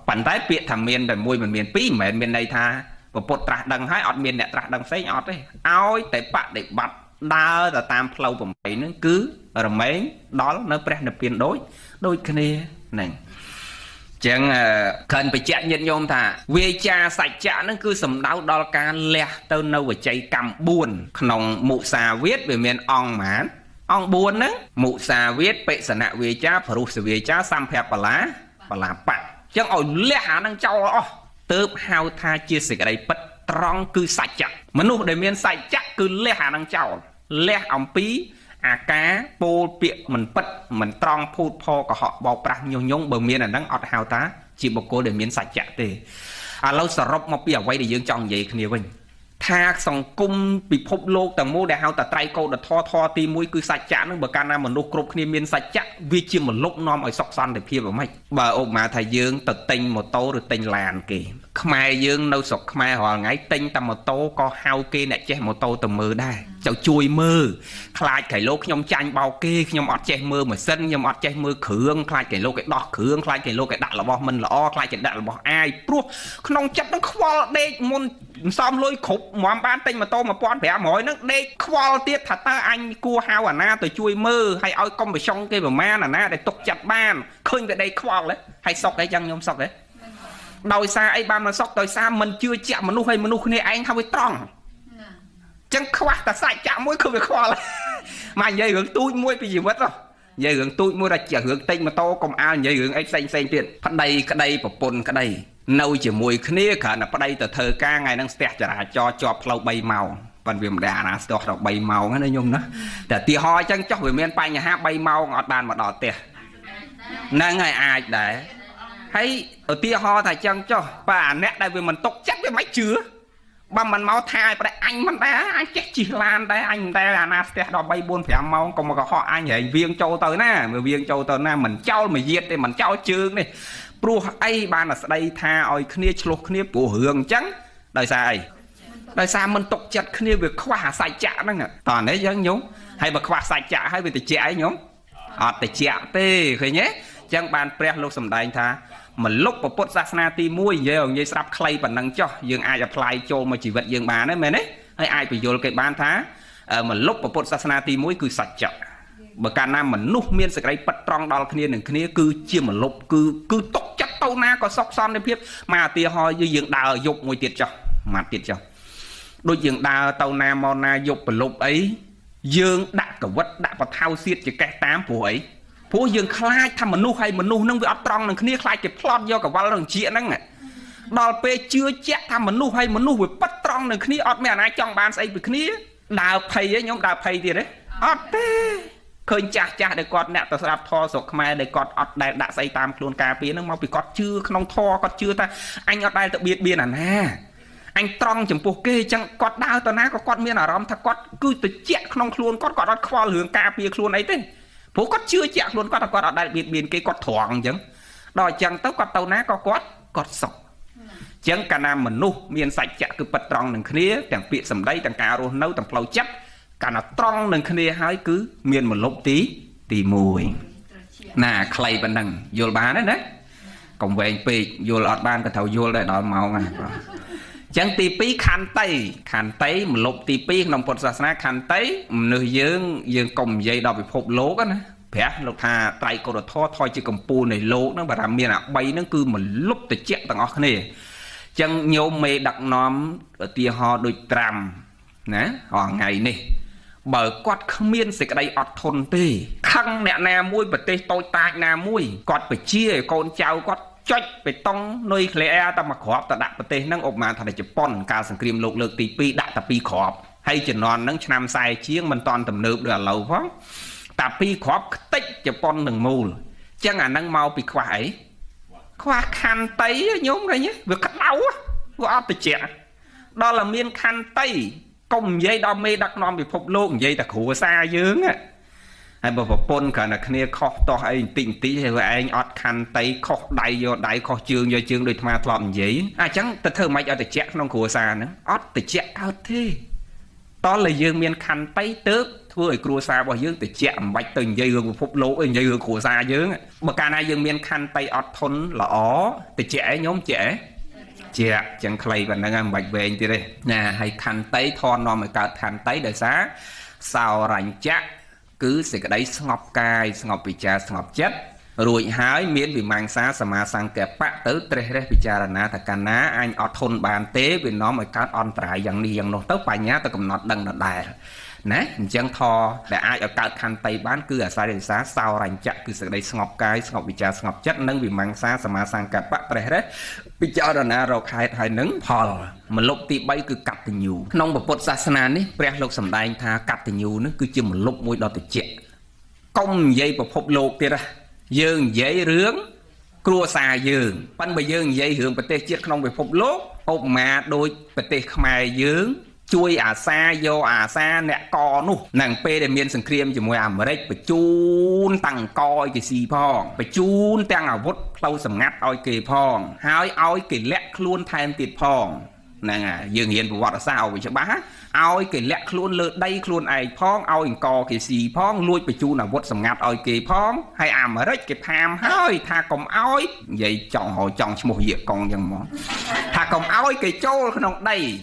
S1: bản tái biệt thầm miền tề mùi mình miền pì mẹ miền đây tha và bột trà đằng hai ọt miền nè trà đằng xây ọt đấy áo tề bạc để bật đa là tam phâu bằng bay nó cứ ở mấy đó nó bẹt nập biên đôi cái này chẳng cần phải chạy nhận nhôm thà về cha sạch chả nó cứ sầm đau đo ca lẹ tao nâu và chạy cầm buồn nòng mụ xà viết về miền ong mán ong buồn đó mụ xà viết bệ sẵn nạ về cha phù sự về cha xăm phép bà lá bạc chẳng ôi lẹ hả năng châu đó tớp hao tha chia sẻ cái đây bất tròn cứ sạch chặt mà nụ để miền sạch chắc cứ lẹ hả năng châu lẹ ong pí cá bô bịa mình bất mình tròn phụt phò của họ bọc ra nhiều nhung bờ miền là đang ọt hào tá chỉ một cô để miền sạch chặt thì lâu sờ rốc một bìa quay để dương chọn vậy nhiều mình tha sòng cung bị phụt lô tầng mô để hào tà trai câu đã tho ti mũi cứ sạch chặt nó bờ can nam mình lô cột kia miền sạch chặt vì chỉ một lúc nom ở sọc xoăn để kia vào mày bờ ôm mà thầy dương tật tinh một tô rồi tinh làn kì mai dương đâu sọc mai họ ngay tinh tầm một tô có hao kia này che một tô tầm mưa đây cháu chui mơ khai cái lô nhom chanh bao kê nhom ọt che mơ mà sân nhom ọt che mơ khương khai cái lô cái đỏ khương khai cái lô cái đặt là bo mình là o khai cái đặt là bo ai pro không chắc nó khoa đây môn xóm lôi khục mỏm ban tinh mà tô mà pon vẽ mỏi nó đây khoa tiết thật ta anh cua hao à na tôi chui mơ hay oi công về xong cái mà ma là na để tục chặt ban khơi về đây khoa đấy hay sọc đấy chăng nhom sọc đấy đòi xa ấy ban mà sọc đòi xa mình chưa chạm mà nu hay mà nu này anh không phải tròn chẳng khoa ta sai chạm mũi không phải khoa là mà dây hướng tôi mũi cái gì mất rồi dây hướng tôi mũi là chỉ hướng tinh mà to còn ai dây hướng ấy xanh tiền phát đây cái đây và pôn cái đây nâu chỉ mùi khné cả là phát đây từ thơ ca ngày đang stẹt cho flow bay màu còn vì đà là stẹt đọc bay màu nó nhung đó để tia ho chẳng cho người miền bay nhà hát bay màu ngọt bàn mà đỏ tẹt nên ngày ai để thấy ở tia ho thầy chẳng cho bà nét đây vì mình tốc chắc với máy chứa bà mình máu thai bà anh mình đá anh chết chỉ lan đấy anh đây là na ste đo bay buôn phải máu còn mà có họ anh nhảy viên châu tới na mà viên châu tới na mình trao mà giết đây mình trao chương này pro ai ban là đây tha oi khné chlo khné của hưởng trắng đời xa mình tục chặt khné việc khoa sai chạ đó nè toàn đấy giống nhúng hay bà khoa sai chạ hay về từ chạ ấy nhúng từ chạ tê khơi nhé chẳng ban pre lúc sầm đại tha mà lúc mà bột sát ti muối giờ như sắp clay bản năng cho dương ai apply cho mà chỉ vật dương bán đấy mày đấy hay ai bị vô cái bán thá mà lúc mà bột sát ti muối cứ sạch chợ bởi cả nam mà nút miên sạch đây bắt tròn đo kia đừng kia cứ chia một lúc cứ tốc tàu na có sọc son để phiếp mà tia ho như dương đào dục mùi tiệt cho mà tiệt cho đôi dương đào tàu na mò na dục và lục ấy dương đã cả vật đã vào thao xiết chỉ cái tám của ấy phố dương khai thăm mà nu hay mà nu nâng với ấp tròn nâng kia khai cái plot do cả vào lần chuyện nâng này đòi pe chưa chắc thăm mà nu hay mà nu với bắt tròn nâng kia ọt mẹ này trong bàn xây với kia đào thầy ấy nhóm đào thầy thì đấy ọt tê khơi cha để con nè tao sắp thò sọc mai để con ọt đại đã xây tam luôn cà phê nó mau bị con chưa không thò con chưa ta anh ọt đây tự biết biên à nè anh tròn chấm buộc kê chẳng con đào tao ná có con miên à rom thà con cứ tự chẹt không luôn con ọt kho lường cà phê luôn ấy thế phố con chưa chẹt luôn con ọt đại biệt biên cái con thoảng chẳng đòi chẳng tao con tao ná có con sọc chẳng cả nam mình nu miền sạch chẹt cứ bật tròn đằng kia chẳng bị sầm đây chẳng cà rô nấu chẳng plau chắc cả nó tròn đằng kia hái cứ miền một lốc tí mùi nà clay bên đằng vô bán đấy đấy còn về pì vô lọt ban cái thầu vô lại đòi màu mà chẳng tì pí khăn tay một lục tì pí nông Phật giáo na khăn tay nơi dương cùng dây đòi bị phục lố đó nè bé lục hà tay cô đợt thôi chỉ cầm pu này lố nó bà làm miền à bay nó cứ một lúc từ chết tầng ở này chẳng nhiều mê đặc nóm ở tia ho đôi tràm nè họ ngày này bởi quạt không miên sẽ cái đây ọt thôn tê khăng nè nè mui bật tê tôi tai nè mui quạt phải chia con cháu quạt chọi phải tông nơi lẽ ta mà khọp ta đặt bật tê năng ốp mà thằng này chụp pon cao sừng kìm lục lược tì pi đặt ta pi khọp hay chỉ non nắng năm sai chiếng mình toàn tầm nượp được lâu phóng ta pi khọp tích chụp pon đừng mù chẳng à năng mau bị khoa khăn tấy nhóm này nhé việc cắt đau á có từ trẻ đó là miên khăn tấy công dây đo mê đặc non bị phục luôn dây ta khổ xa dướng á hay bà pôn cả là kia khó to hay tỉnh tí hay anh ọt khăn tấy khó đầy vô đáy khó chương vô chương đôi mà lọm giấy chẳng ta thơ mày ở từ trẻ non khổ xa nữa ọt từ trẻ cao thế đó là dương miên khăn tấy tớp thôi cua xa bao dương từ trẻ bạch từng dây gương phục lỗ dây gương khổ xa dướng mà cả này dương miên khăn tấy ọt thôn là ó từ trẻ nhóm trẻ chẳng clay và năng bạch về anh đây nè hay khăn tấy thon nó mới cả khăn tấy đời xá sao rảnh chắc cứ sẽ cái đấy ngọc cài ngọc bị cha ngọc chất rồi hái miễn bị mang xa mà sang kẹp bạc tới tre bị cha là na thật ná anh ở thôn bàn tế vì nó mới cả on trải dạng đi dạng nó tới bài nhá tôi cầm nọt đằng nọt đài nè chẳng thò để ai ở cả khăn tay bán cứ ở xa đời xá sao rảnh chắc cứ sẽ đây ngọc cài ngọc bị cha ngọc chất nâng vì mang xa mà sang kẹp bạc tre đấy bây giờ là na rồi khai nứng phò mà lúc tí bay cứ cắt từ nhiều nông bậc Phật giáo na ní pre lúc sầm đai tha cắt từ nhiều nó cứ chỉ một lúc mũi đó từ chết công dây bậc Phật lục kia ra dương dây rướng cua xà dương ban bây dương dây hưởng bậc tê chết nông bậc Phật lục ôm mà đôi bậc tê khmai dương chui xa vô xa nè co nu nàng pe để miên sừng kriêm chỉ mùi đấy phải chun tăng coi cái xì phong phải chun tăng ở vút lâu sầm ngắt oi kì phong hai oi kì lẹ luôn thay tiệt phong nè dương hiền của vợ sao vậy chứ bá oi kì lẹ luôn lơ đây luôn ai phong oi co cái xì phong lui phải chun ở vút sầm ngắt oi kì phong hay ở đấy cái tham hơi tha cầm oi vậy chọn hồi chọn một việc con dân món tha cầm oi cái châu không đây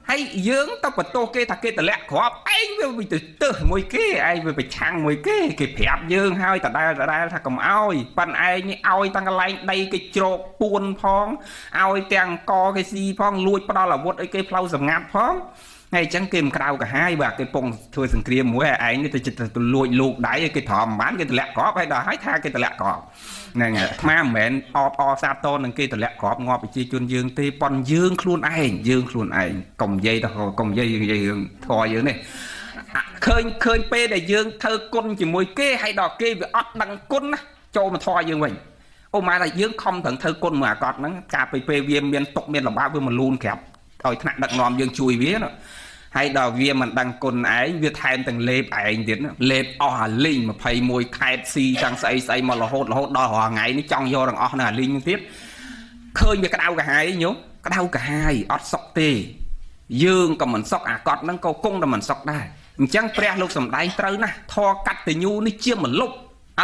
S1: hay dưỡng tao bật tô kê thà kê tờ lẹ khó anh với từ từ mùi kê ai với chăng mùi kê cái phép dương hai tờ đây thà cầm oi pan ai như oi tăng cái lạnh đây cái trộn buồn phong oi tăng co cái gì phong lui bắt đầu là vót ấy cái phao sầm ngạt phong ngay chẳng kìm cao cả hai và cái pong thôi sừng kia mũi anh như tôi lùi lụt đáy cái thòm bán cái tờ lẹ khó hay là hái tha cái tờ lẹ khó này nè ma mẹn o sa to nâng kia tờ lẹ khó ngọt bị chi chun dương tê pon dương luôn anh còng dây tao còng dây thò dương này khơi pe để dương thơ côn chỉ mùi kê hay đò kê về ót đằng côn cho mà thò dương mình ô mà là dương không thằng thơ côn mà cọt nó cà phê viêm miền tộc miền là ba với mà luôn kẹp rồi thằng đặng nòm dương chui vía nó hay đò viêm mình đăng côn ấy việc thêm từng lệp ảnh tiến lệp o linh mà phải mùi khai si đang xây mà là hốt đòi hòa ngày nó trong vô đằng o là linh tiếp khơi về cái đau cả hai nhớ cái đau cả hai ót sọc tê dương còn mình sọc cọt nâng câu cung là mình sọc đây chẳng pre lúc sầm đáy trâu nè thò cắt từ nhu nó chia một lúc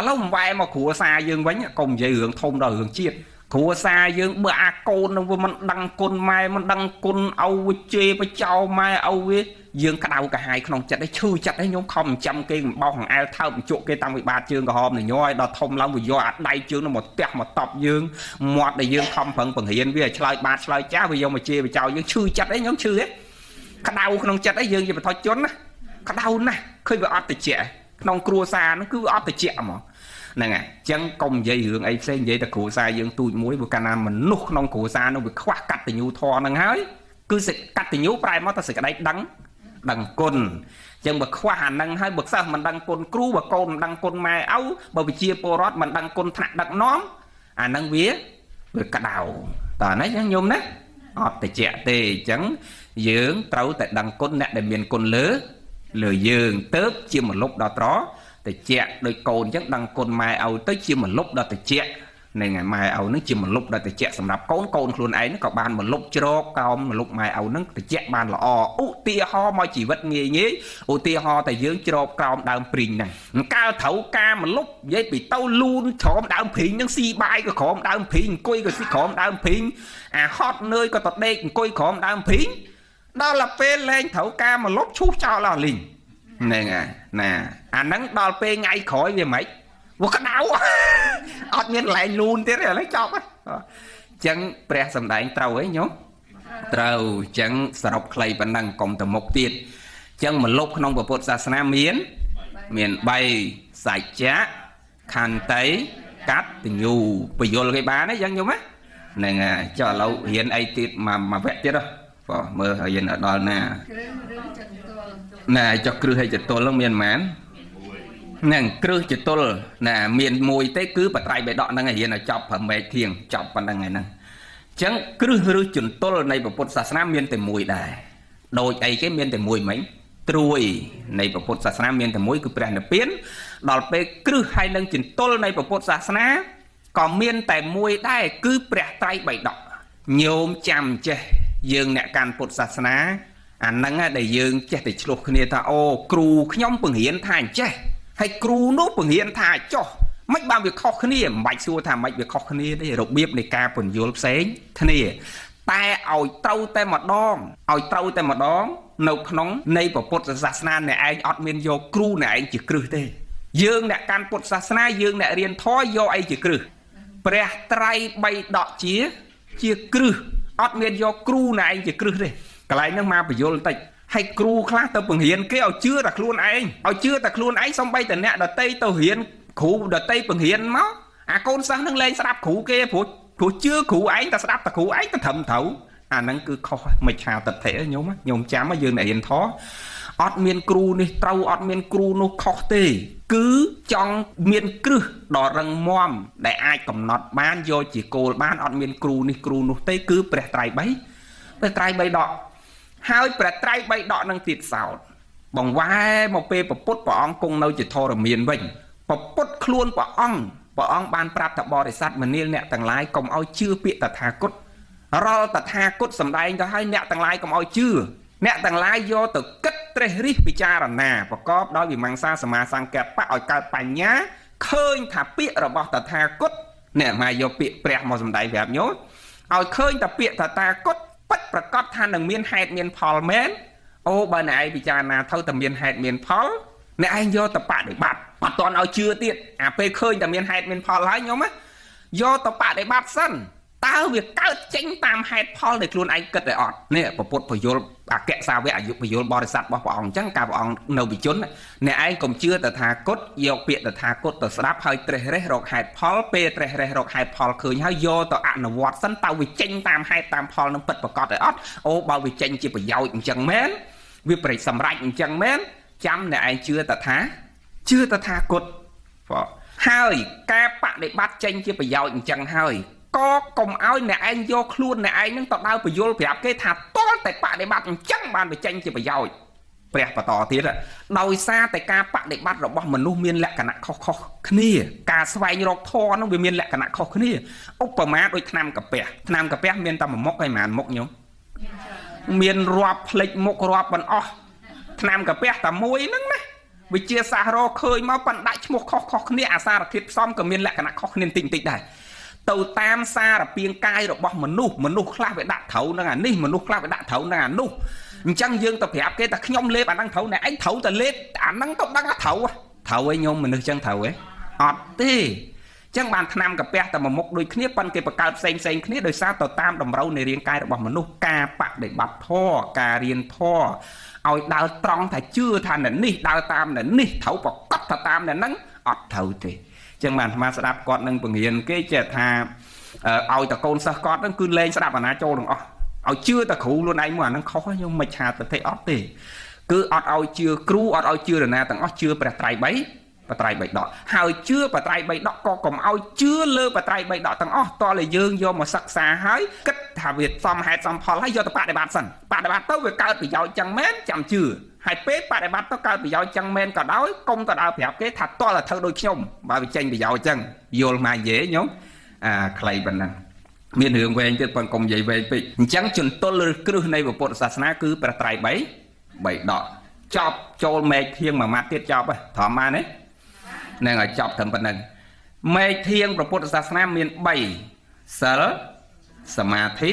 S1: lâu vài mà của xa dương vánh cùng dây hưởng thông đòi hưởng chiết គ្រួសារយើងបើអាកូននឹងវាមិនដឹងគុណម៉ែមិនដឹងគុណឪវាជេរបចោម៉ែឪវាយើងក្តៅកាហាយក្នុងចិត្តឯងឈឺចិត្តឯងខ្ញុំខំចាំគេបោះអង្អែលថើបជក់គេតាំងពីបាតជើងក្រហមញ័រឲ្យដល់ធំឡើងវាយកអាដៃជើងនោះមកផ្ទះមកតប់យើងមាត់ដែលយើងខំប្រឹងបង្រៀនវាឲ្យឆ្លើយបាតឆ្លើយចាស់វាយកមកជេរបចោយើងឈឺចិត្តឯងខ្ញុំឈឺឯងក្តៅក្នុងចិត្តឯងយើងជាបថុជនណាក្តៅណាស់ឃើញវាអត់តិចក្នុងគ្រួសារហ្នឹងគឺវាអត់តិចហ្មងហ្នឹងហើយអញ្ចឹងកុំនិយាយរឿងអីផ្សេងនិយាយតែគ្រួសារយើងទូចមួយព្រោះកាលណាមនុស្សក្នុងគ្រួសារនោះវាខ្វះកតញ្ញូធម៌ហ្នឹងហើយគឺសេចកតញ្ញូប្រែមកតែសេចក្តីដឹងគុណអញ្ចឹងបើខ្វះអាហ្នឹងហើយបើសិស្សមិនដឹងគុណគ្រូបើកូនមិនដឹងគុណម៉ែឪបើវិជាពលរដ្ឋមិនដឹងគុណថ្នាក់ដឹកនាំអាហ្នឹងវាក្តៅតើណាញោមណាអត់តិចទេអញ្ចឹងយើងត្រូវតែដឹងគុណអ្នកដែលមានគុណលើយើងទៅជាមលុបដល់ត្រតិចដោយកូនអញ្ចឹងដឹងគុណម៉ែឪទៅជាមលុបដល់តិចហ្នឹងហើយម៉ែឪហ្នឹងជាមលុបដល់តិចសម្រាប់កូនខ្លួនឯងក៏បានមលុបជ្រកក្រោមមលុបម៉ែឪហ្នឹងតិចបានល្អឧទាហរណ៍មកជីវិតងាយឧទាហរណ៍តែយើងជ្រកក្រោមដើមព្រីងហ្នឹងកាលត្រូវការមលុបនិយាយពីទៅលូនក្រោមដើមព្រីងហ្នឹងស៊ីបាយក៏ក្រោមដើមព្រីងអង្គុយក៏ស៊ីក្រោមដើមព្រីងអាហត់នឿយក៏តដេកអង្គុយក្រោមដើមព្រីងដល់ទៅពេលលែងត្រូវការមលុបឈូសចោលអស់លីងហ្នឹងហើយណាអាហ្នឹងដល់ពេលថ្ងៃក្រោយវាមិនវាក្តៅអត់មានកន្លែងលូនទៀតទេឥឡូវចប់អញ្ចឹងព្រះសម្ដែងត្រូវហីញោមត្រូវអញ្ចឹងសរុបខ្លីប៉ុណ្ណឹងកុំទៅមុខទៀតអញ្ចឹងមលុបក្នុងពុទ្ធសាសនាមាន3សច្ចៈខន្តីកតញ្ញូពយល់គេបានទេអញ្ចឹងញោមហ្នឹងហើយចុះឥឡូវរៀនអីទៀតមកវគ្គទៀតហ៎មើលរៀនដល់ណាចុះគ្រឹះឲ្យចតុលហ្នឹងមានប៉ុន្មានហ្នឹងគ្រឹះចតុលណាមានមួយទេគឺបត្រៃបេដកហ្នឹងរៀនឲ្យចប់5ម៉ែត្រធៀងចប់ប៉ុណ្្នឹងហើយហ្នឹងអញ្ចឹងគ្រឹះឬចន្ទុលនៃពុទ្ធសាសនាមានតែមួយដែរដូចអីគេមានតែមួយមិញត្រួយនៃពុទ្ធសាសនាមានតែមួយគឺព្រះនិព្វានដល់ពេលគ្រឹះហើយនឹងចន្ទុលនៃពុទ្ធសាសនាក៏មានតែមួយដែរគឺព្រះត្រៃបិដកញោមចាំចេះយើងអ្នកកាន់ពុទ្ធសាសនាអាហ្នឹងដែលយើងចេះតែឆ្លោះគ្នាថាអូគ្រូខ្ញុំពង្រៀនថាអញ្ចេះហើយគ្រូនោះពង្រៀនថាចុះមិនបានវាខុសគ្នាមិនបាច់សួរថាមិនវាខុសគ្នាទេរបៀបនៃការពន្យល់ផ្សេងគ្នាតែឲ្យត្រូវតែម្ដងនៅក្នុងនៃពុទ្ធសាសនាអ្នកឯងអត់មានយកគ្រូអ្នកឯងជាគ្រឹះទេយើងអ្នកកាន់ពុទ្ធសាសនាយើងអ្នករៀនធម៌យកអីជាគ្រឹះព្រះត្រៃបិដកជាគ្រឹះអត់មានយកគ្រូអ្នកឯងជាគ្រឹះទេកន្លែងហ្នឹងមកបញ្យល់បន្តិចហើយគ្រូខ្លះទៅបង្រៀនគេឲ្យជឿតែខ្លួនឯងសំបីតែអ្នកដតីទៅរៀនគ្រូដតីបង្រៀនមកអាកូនសិស្សនឹងលែងស្ដាប់គ្រូគេព្រោះជឿគ្រូឯងតែស្ដាប់តែគ្រូឯងទៅត្រឹមត្រូវអាហ្នឹងគឺខុសមិច្ឆាទិដ្ឋិញោមចាំយើងអ្នករៀនធម៌អត់មានគ្រូនេះត្រូវអត់មានគ្រូនោះខុសទេគឺចង់មានគ្រឹះដ៏រឹងមាំដែលអាចកំណត់បានយកជាគោលបានអត់មានគ្រូនេះគ្រូនោះទេគឺព្រះត្រៃបិដកហើយព្រះត្រៃបិដកនឹងទៀតសោតបង្វែរមកពេលពុទ្ធព្រះអង្គគង់នៅជាធរមានវិញពុទ្ធខ្លួនព្រះអង្គបានប្រាប់ថាបរិស័ទមនាលអ្នកទាំងឡាយកុំឲ្យជឿពាក្យតថាគតរាល់តថាគតសម្ដែងទៅឲ្យអ្នកទាំងឡាយកុំឲ្យជឿអ្នកទាំងឡាយយកទៅគិតត្រេះរិះពិចារណាប្រកបដោយវិមង្សាសមាសង្កប្បៈឲ្យកើតបញ្ញាឃើញថាពាក្យរបស់តថាគតអ្នកមកយកពាក្យព្រះមកសម្ដែងប្រាប់ញោមឲ្យឃើញតែពាក្យតថាគតពិតប្រកបថានឹងមានហេតុមានផលមែនអូបើអ្នកឯងពិចារណាទៅតែមានហេតុមានផលអ្នកឯងយកទៅបដិបត្តិអត់តន់ឲ្យជឿទៀតអាពេលឃើញតែមានហេតុមានផលហើយញោមយកទៅបដិបត្តិសិនតើវាកើតចេញតាមហេតុផលដែលខ្លួនឯងគិតតែអត់នេះពុទ្ធពយល់អគ្គសាវកអាយុពយល់បរិស័ទរបស់ព្រះអង្គអញ្ចឹងការព្រះអង្គនៅវិជនអ្នកឯងកុំជឿតថាគតយកពាក្យតថាគតទៅស្ដាប់ហើយត្រេះរិះរកហេតុផលពេលត្រេះរិះរកហេតុផលឃើញហើយយកទៅអនុវត្តសិនតើវាចេញតាមហេតុតាមផលនឹងពិតប្រកបទេអត់អូបើវាចេញជាប្រយោជន៍អញ្ចឹងមែនវាប្រេចសម្រេចអញ្ចឹងមែនចាំអ្នកឯងជឿតថាគតហើយការបដិបត្តិចេញជាប្រយោជន៍អញ្ចឹងហើយក៏កុំឲ្យអ្នកឯងយកខ្លួនអ្នកឯងនឹងទៅដើរពយល់ប្រាប់គេថាតលតែបដិបត្តិអញ្ចឹងបានបញ្ចេញជាប្រយោជន៍ព្រះបន្តទៀតដោយសារតែការបដិបត្តិរបស់មនុស្សមានលក្ខណៈខុសគ្នាការស្វែងរកធម៌នោះវាមានលក្ខណៈខុសគ្នាឧបមាដូចថ្នាំកាពះមានតែមួយមុខហើយប៉ុន្មានមុខញោមមានរាប់ផ្លេចមុខរាប់មិនអស់ថ្នាំកាពះតែមួយហ្នឹងណាវិជាសាស្ត្ររកឃើញមកប៉ុន្តែឈ្មោះខុសគ្នាអាសារធាតុផ្សំក៏មានលក្ខណៈខុសគ្នាតិចដែរ ទៅតាមសារពាង្គកាយរបស់មនុស្សខ្លះវាដាក់ត្រូវនឹងអានេះមនុស្សខ្លះវាដាក់ត្រូវនឹងអានោះអញ្ចឹងយើងទៅប្រាប់គេថាខ្ញុំលេបអាហ្នឹងត្រូវអ្នកឯងត្រូវតែលេបអាហ្នឹងទៅដឹងថាត្រូវឯងញោមមនុស្សចឹងត្រូវឯងអត់ទេចឹងបានថ្នាំកាពះតែមួយមុខដូចគ្នាប៉ុន្តែគេបង្កើតផ្សេងគ្នាដោយសារទៅតាមតម្រូវនៃរាងកាយរបស់មនុស្សការបដិបត្តិធម៌ការរៀនធម៌ឲ្យដើរត្រង់ថាជឿថាអ្នកនេះដើរតាមអ្នកនេះត្រូវប្រកបថាតាមអ្នកហ្នឹងអត់ត្រូវទេចឹងបានអាត្មាស្ដាប់គាត់នឹងបង្រៀនគេចេះថាឲ្យតកូនសិស្សគាត់ហ្នឹងគឺលែងស្ដាប់អាណាចូលទាំងអស់ឲ្យជឿតែគ្រូខ្លួនឯងមកអាហ្នឹងខុសខ្ញុំមិនឆាតទេអត់ទេគឺអត់ឲ្យជឿគ្រូអត់ឲ្យជឿនរណាទាំងអស់ជឿព្រះត្រៃ3បត្រៃ3ដកហើយជឿបត្រៃ3ដកក៏កុំឲ្យជឿលើបត្រៃ3ដកទាំងអស់តើតែយើងយកមកសិក្សាហើយគិតថាវាសមហេតុសមផលហើយយកទៅបដិបត្តិសិនបដិបត្តិទៅវាកើតប្រយោជន៍ចឹងមែនចាំជឿហើយពេលបដិបត្តិទៅកើតប្រយោជន៍ចឹងមែនក៏ដោយកុំទៅដើរប្រាប់គេថាតើធ្វើដូចខ្ញុំបើវាចេញប្រយោជន៍ចឹងយល់មកនិយាយញោមខ្លីប៉ុណ្ណឹងមានរឿងវែងទៀតប៉ុន្តែកុំនិយាយវែងពេកអញ្ចឹងជំទល់ឬគ្រឹះនៃពុទ្ធសាសនាគឺព្រះត្រៃ3ដកចប់ចូលមេឃធៀងមួយម៉ាត់ទៀតចប់ត្រឹមបានទេនឹងឲ្យចប់ត្រឹមប៉ុណ្្នឹងមេឃធៀងព្រះពុទ្ធសាសនាមាន3សិលសមាធិ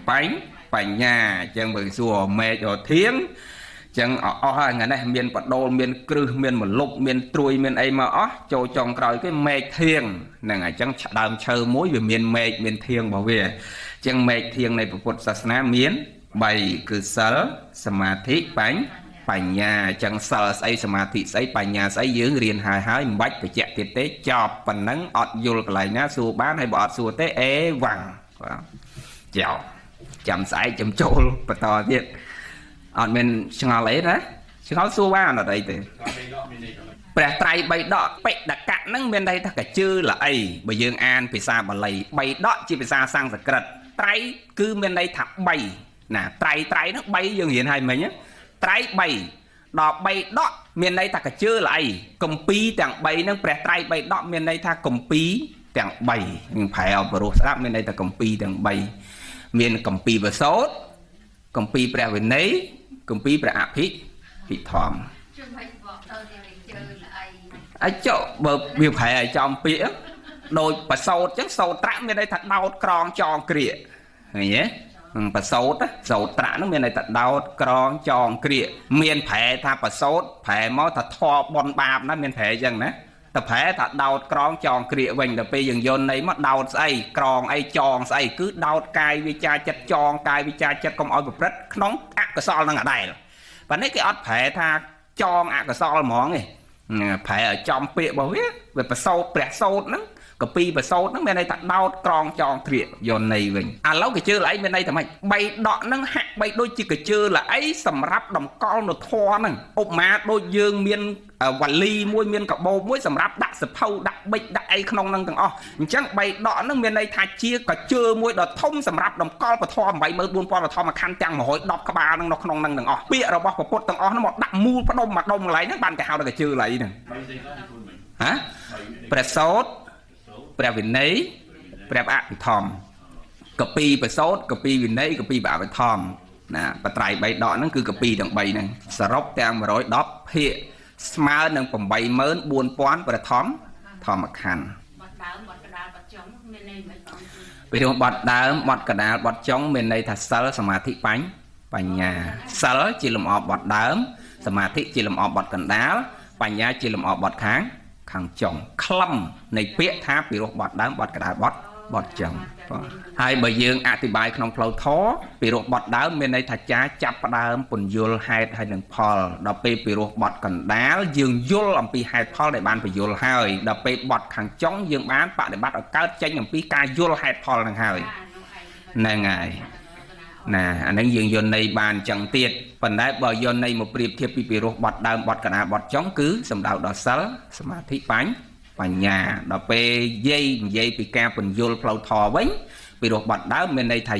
S1: បញ្ញាអញ្ចឹងបើសួរមេឃធៀងអញ្ចឹងអស់ហើយថ្ងៃនេះមានបដូលមានគ្រឹះមានមលុបមានត្រួយមានអីមកអស់ចូលចុងក្រោយគេមេឃធៀងហ្នឹងអញ្ចឹងដើមឈើមួយវាមានមេឃមានធៀងរបស់វាអញ្ចឹងមេឃធៀងនៃព្រះពុទ្ធសាសនាមាន3គឺសិលសមាធិបញ្ញាអញ្ចឹងសិលស្អីសមាធិស្អីបញ្ញាស្អីយើងរៀនហើយមិនបាច់បញ្ជាក់ទៀតទេចប់ប៉ុណ្ណឹងអត់យល់កន្លែងណាសួរបានហើយបើអត់សួរទេអេវ៉ាំងចោលចាំស្អែកចាំចូលបន្តទៀតអត់មានឆ្ងល់អីណាឆ្ងល់សួរបានអត់អីទេព្រះត្រៃ3ដកបិដកៈហ្នឹងមានន័យថាកជើល្អីបើយើងអានភាសាបាលី3ដកជាភាសាសំស្ក្រឹតត្រៃគឺមានន័យថា3ណាត្រៃហ្នឹង3យើងរៀនហើយមិញត្រៃ3ដល់3ដកមានន័យថាកជើល្អីកម្ពីទាំង3ហ្នឹងព្រះត្រៃ3ដកមានន័យថាកម្ពីទាំង3នឹងប្រែអបរោះស្ដាប់មានន័យថាកម្ពីទាំង3មានកម្ពីវសោតកម្ពីព្រះវិន័យកម្ពីព្រះអភិធម្មអញ្ចឹងបើវាប្រែឲ្យចំពាក្យដូចបសោតអញ្ចឹងសោតត្រាក់មានន័យថាដោតក្រងចងក្រៀកឃើញទេបសោតសោតត្រាក់ហ្នឹងមានន័យថាដោតក្រងចងក្រៀកមានប្រែថាបសោតប្រែមកថាធរបនបាបណាមានប្រែអញ្ចឹងណាតែប្រែថាដោតក្រងចងក្រៀកវិញដល់ពេលយើងយន់ន័យមកដោតស្អីក្រងអីចងស្អីគឺដោតកាយវិចារចិត្តចងកាយវិចារចិត្តកុំឲ្យប្រព្រឹត្តក្នុងអកុសលនឹងអដែលប៉ុន្តែគេអត់ប្រែថាចងអកុសលហ្មងទេប្រែឲ្យចំពាក្យរបស់វាបសោតព្រះសោតហ្នឹងកពីបសោតហ្នឹងមានន័យថាដោតក្រងចងក្រៀកយន់ន័យវិញឥឡូវកជើល្អីមានន័យថាម៉េច3ដកហ្នឹងហាក់បីដូចជាកជើល្អីសម្រាប់តម្កល់នៅធម៌ហ្នឹងឧបមាដូចយើងមានវ៉ាលីមួយមានកបោបមួយសម្រាប់ដាក់សភៅដាក់ប៊ិចដាក់អីក្នុងហ្នឹងទាំងអស់អញ្ចឹង3ដកហ្នឹងមានន័យថាជាកជើមួយដ៏ធំសម្រាប់តម្កល់ពធ84000ពធមខណ្ឌទាំង110ក្បាលហ្នឹងនៅក្នុងហ្នឹងទាំងអស់ពាក្យរបស់ពុទ្ធទាំងអស់ហ្នឹងមកដាក់មូលផ្ដុំមកដុំកន្លែងហ្នឹងបានគេហៅថាកជើល្អីហ្នឹងហ៎ព្រះសោតព្រះវិន័យព្រះអភិធម្មកពីបសោតកពីវិន័យកពីអភិធម្មណាបត្រៃ3ដកហ្នឹងគឺកពីទាំង3ហ្នឹងសរុបទាំង110ភាគស្មើនឹង84000ព្រះធម្មខណ្ឌបទដើមបទកដាលបទចុងមានន័យមិនអត់ពីនោះបទដើមបទកដាលបទចុងមានន័យថាសិលសមាធិបញ្ញាសិលជាលំអបទដើមសមាធិជាលំអបទកណ្ដាលបញ្ញាជាលំអបទខាងចុងខ្លឹមនៃពាក្យថាពីរោះបទដើមបទកដាលបទចុងហើយបើយើងអธิบายក្នុងផ្លូវធម៌ពីរោះបទដើមមានន័យថាចាចាប់ផ្ដើមពន្យល់ហេតុហើយនឹងផលដល់ពេលពីរោះបទកណ្ដាលយើងយល់អំពីហេតុផលដែលបានបញ្យល់ហើយដល់ពេលបទខាងចុងយើងបានបដិបត្តិឲ្យកើតចេញអំពីការយល់ហេតុផលនឹងហើយហ្នឹងហើយណាអានឹងយើងយល់ន័យបានអញ្ចឹងទៀតប៉ុន្តែបើយល់ន័យមកប្រៀបធៀបពីពីរោះបទដើមបទកណ្ដាលបទចុងគឺសំដៅដល់សិលសមាធិបញ្ញាដល់ពេលនិយាយពីការពន្យល់ផ្លូវធម៌វិញពីរោះបទដើមមានន័យថា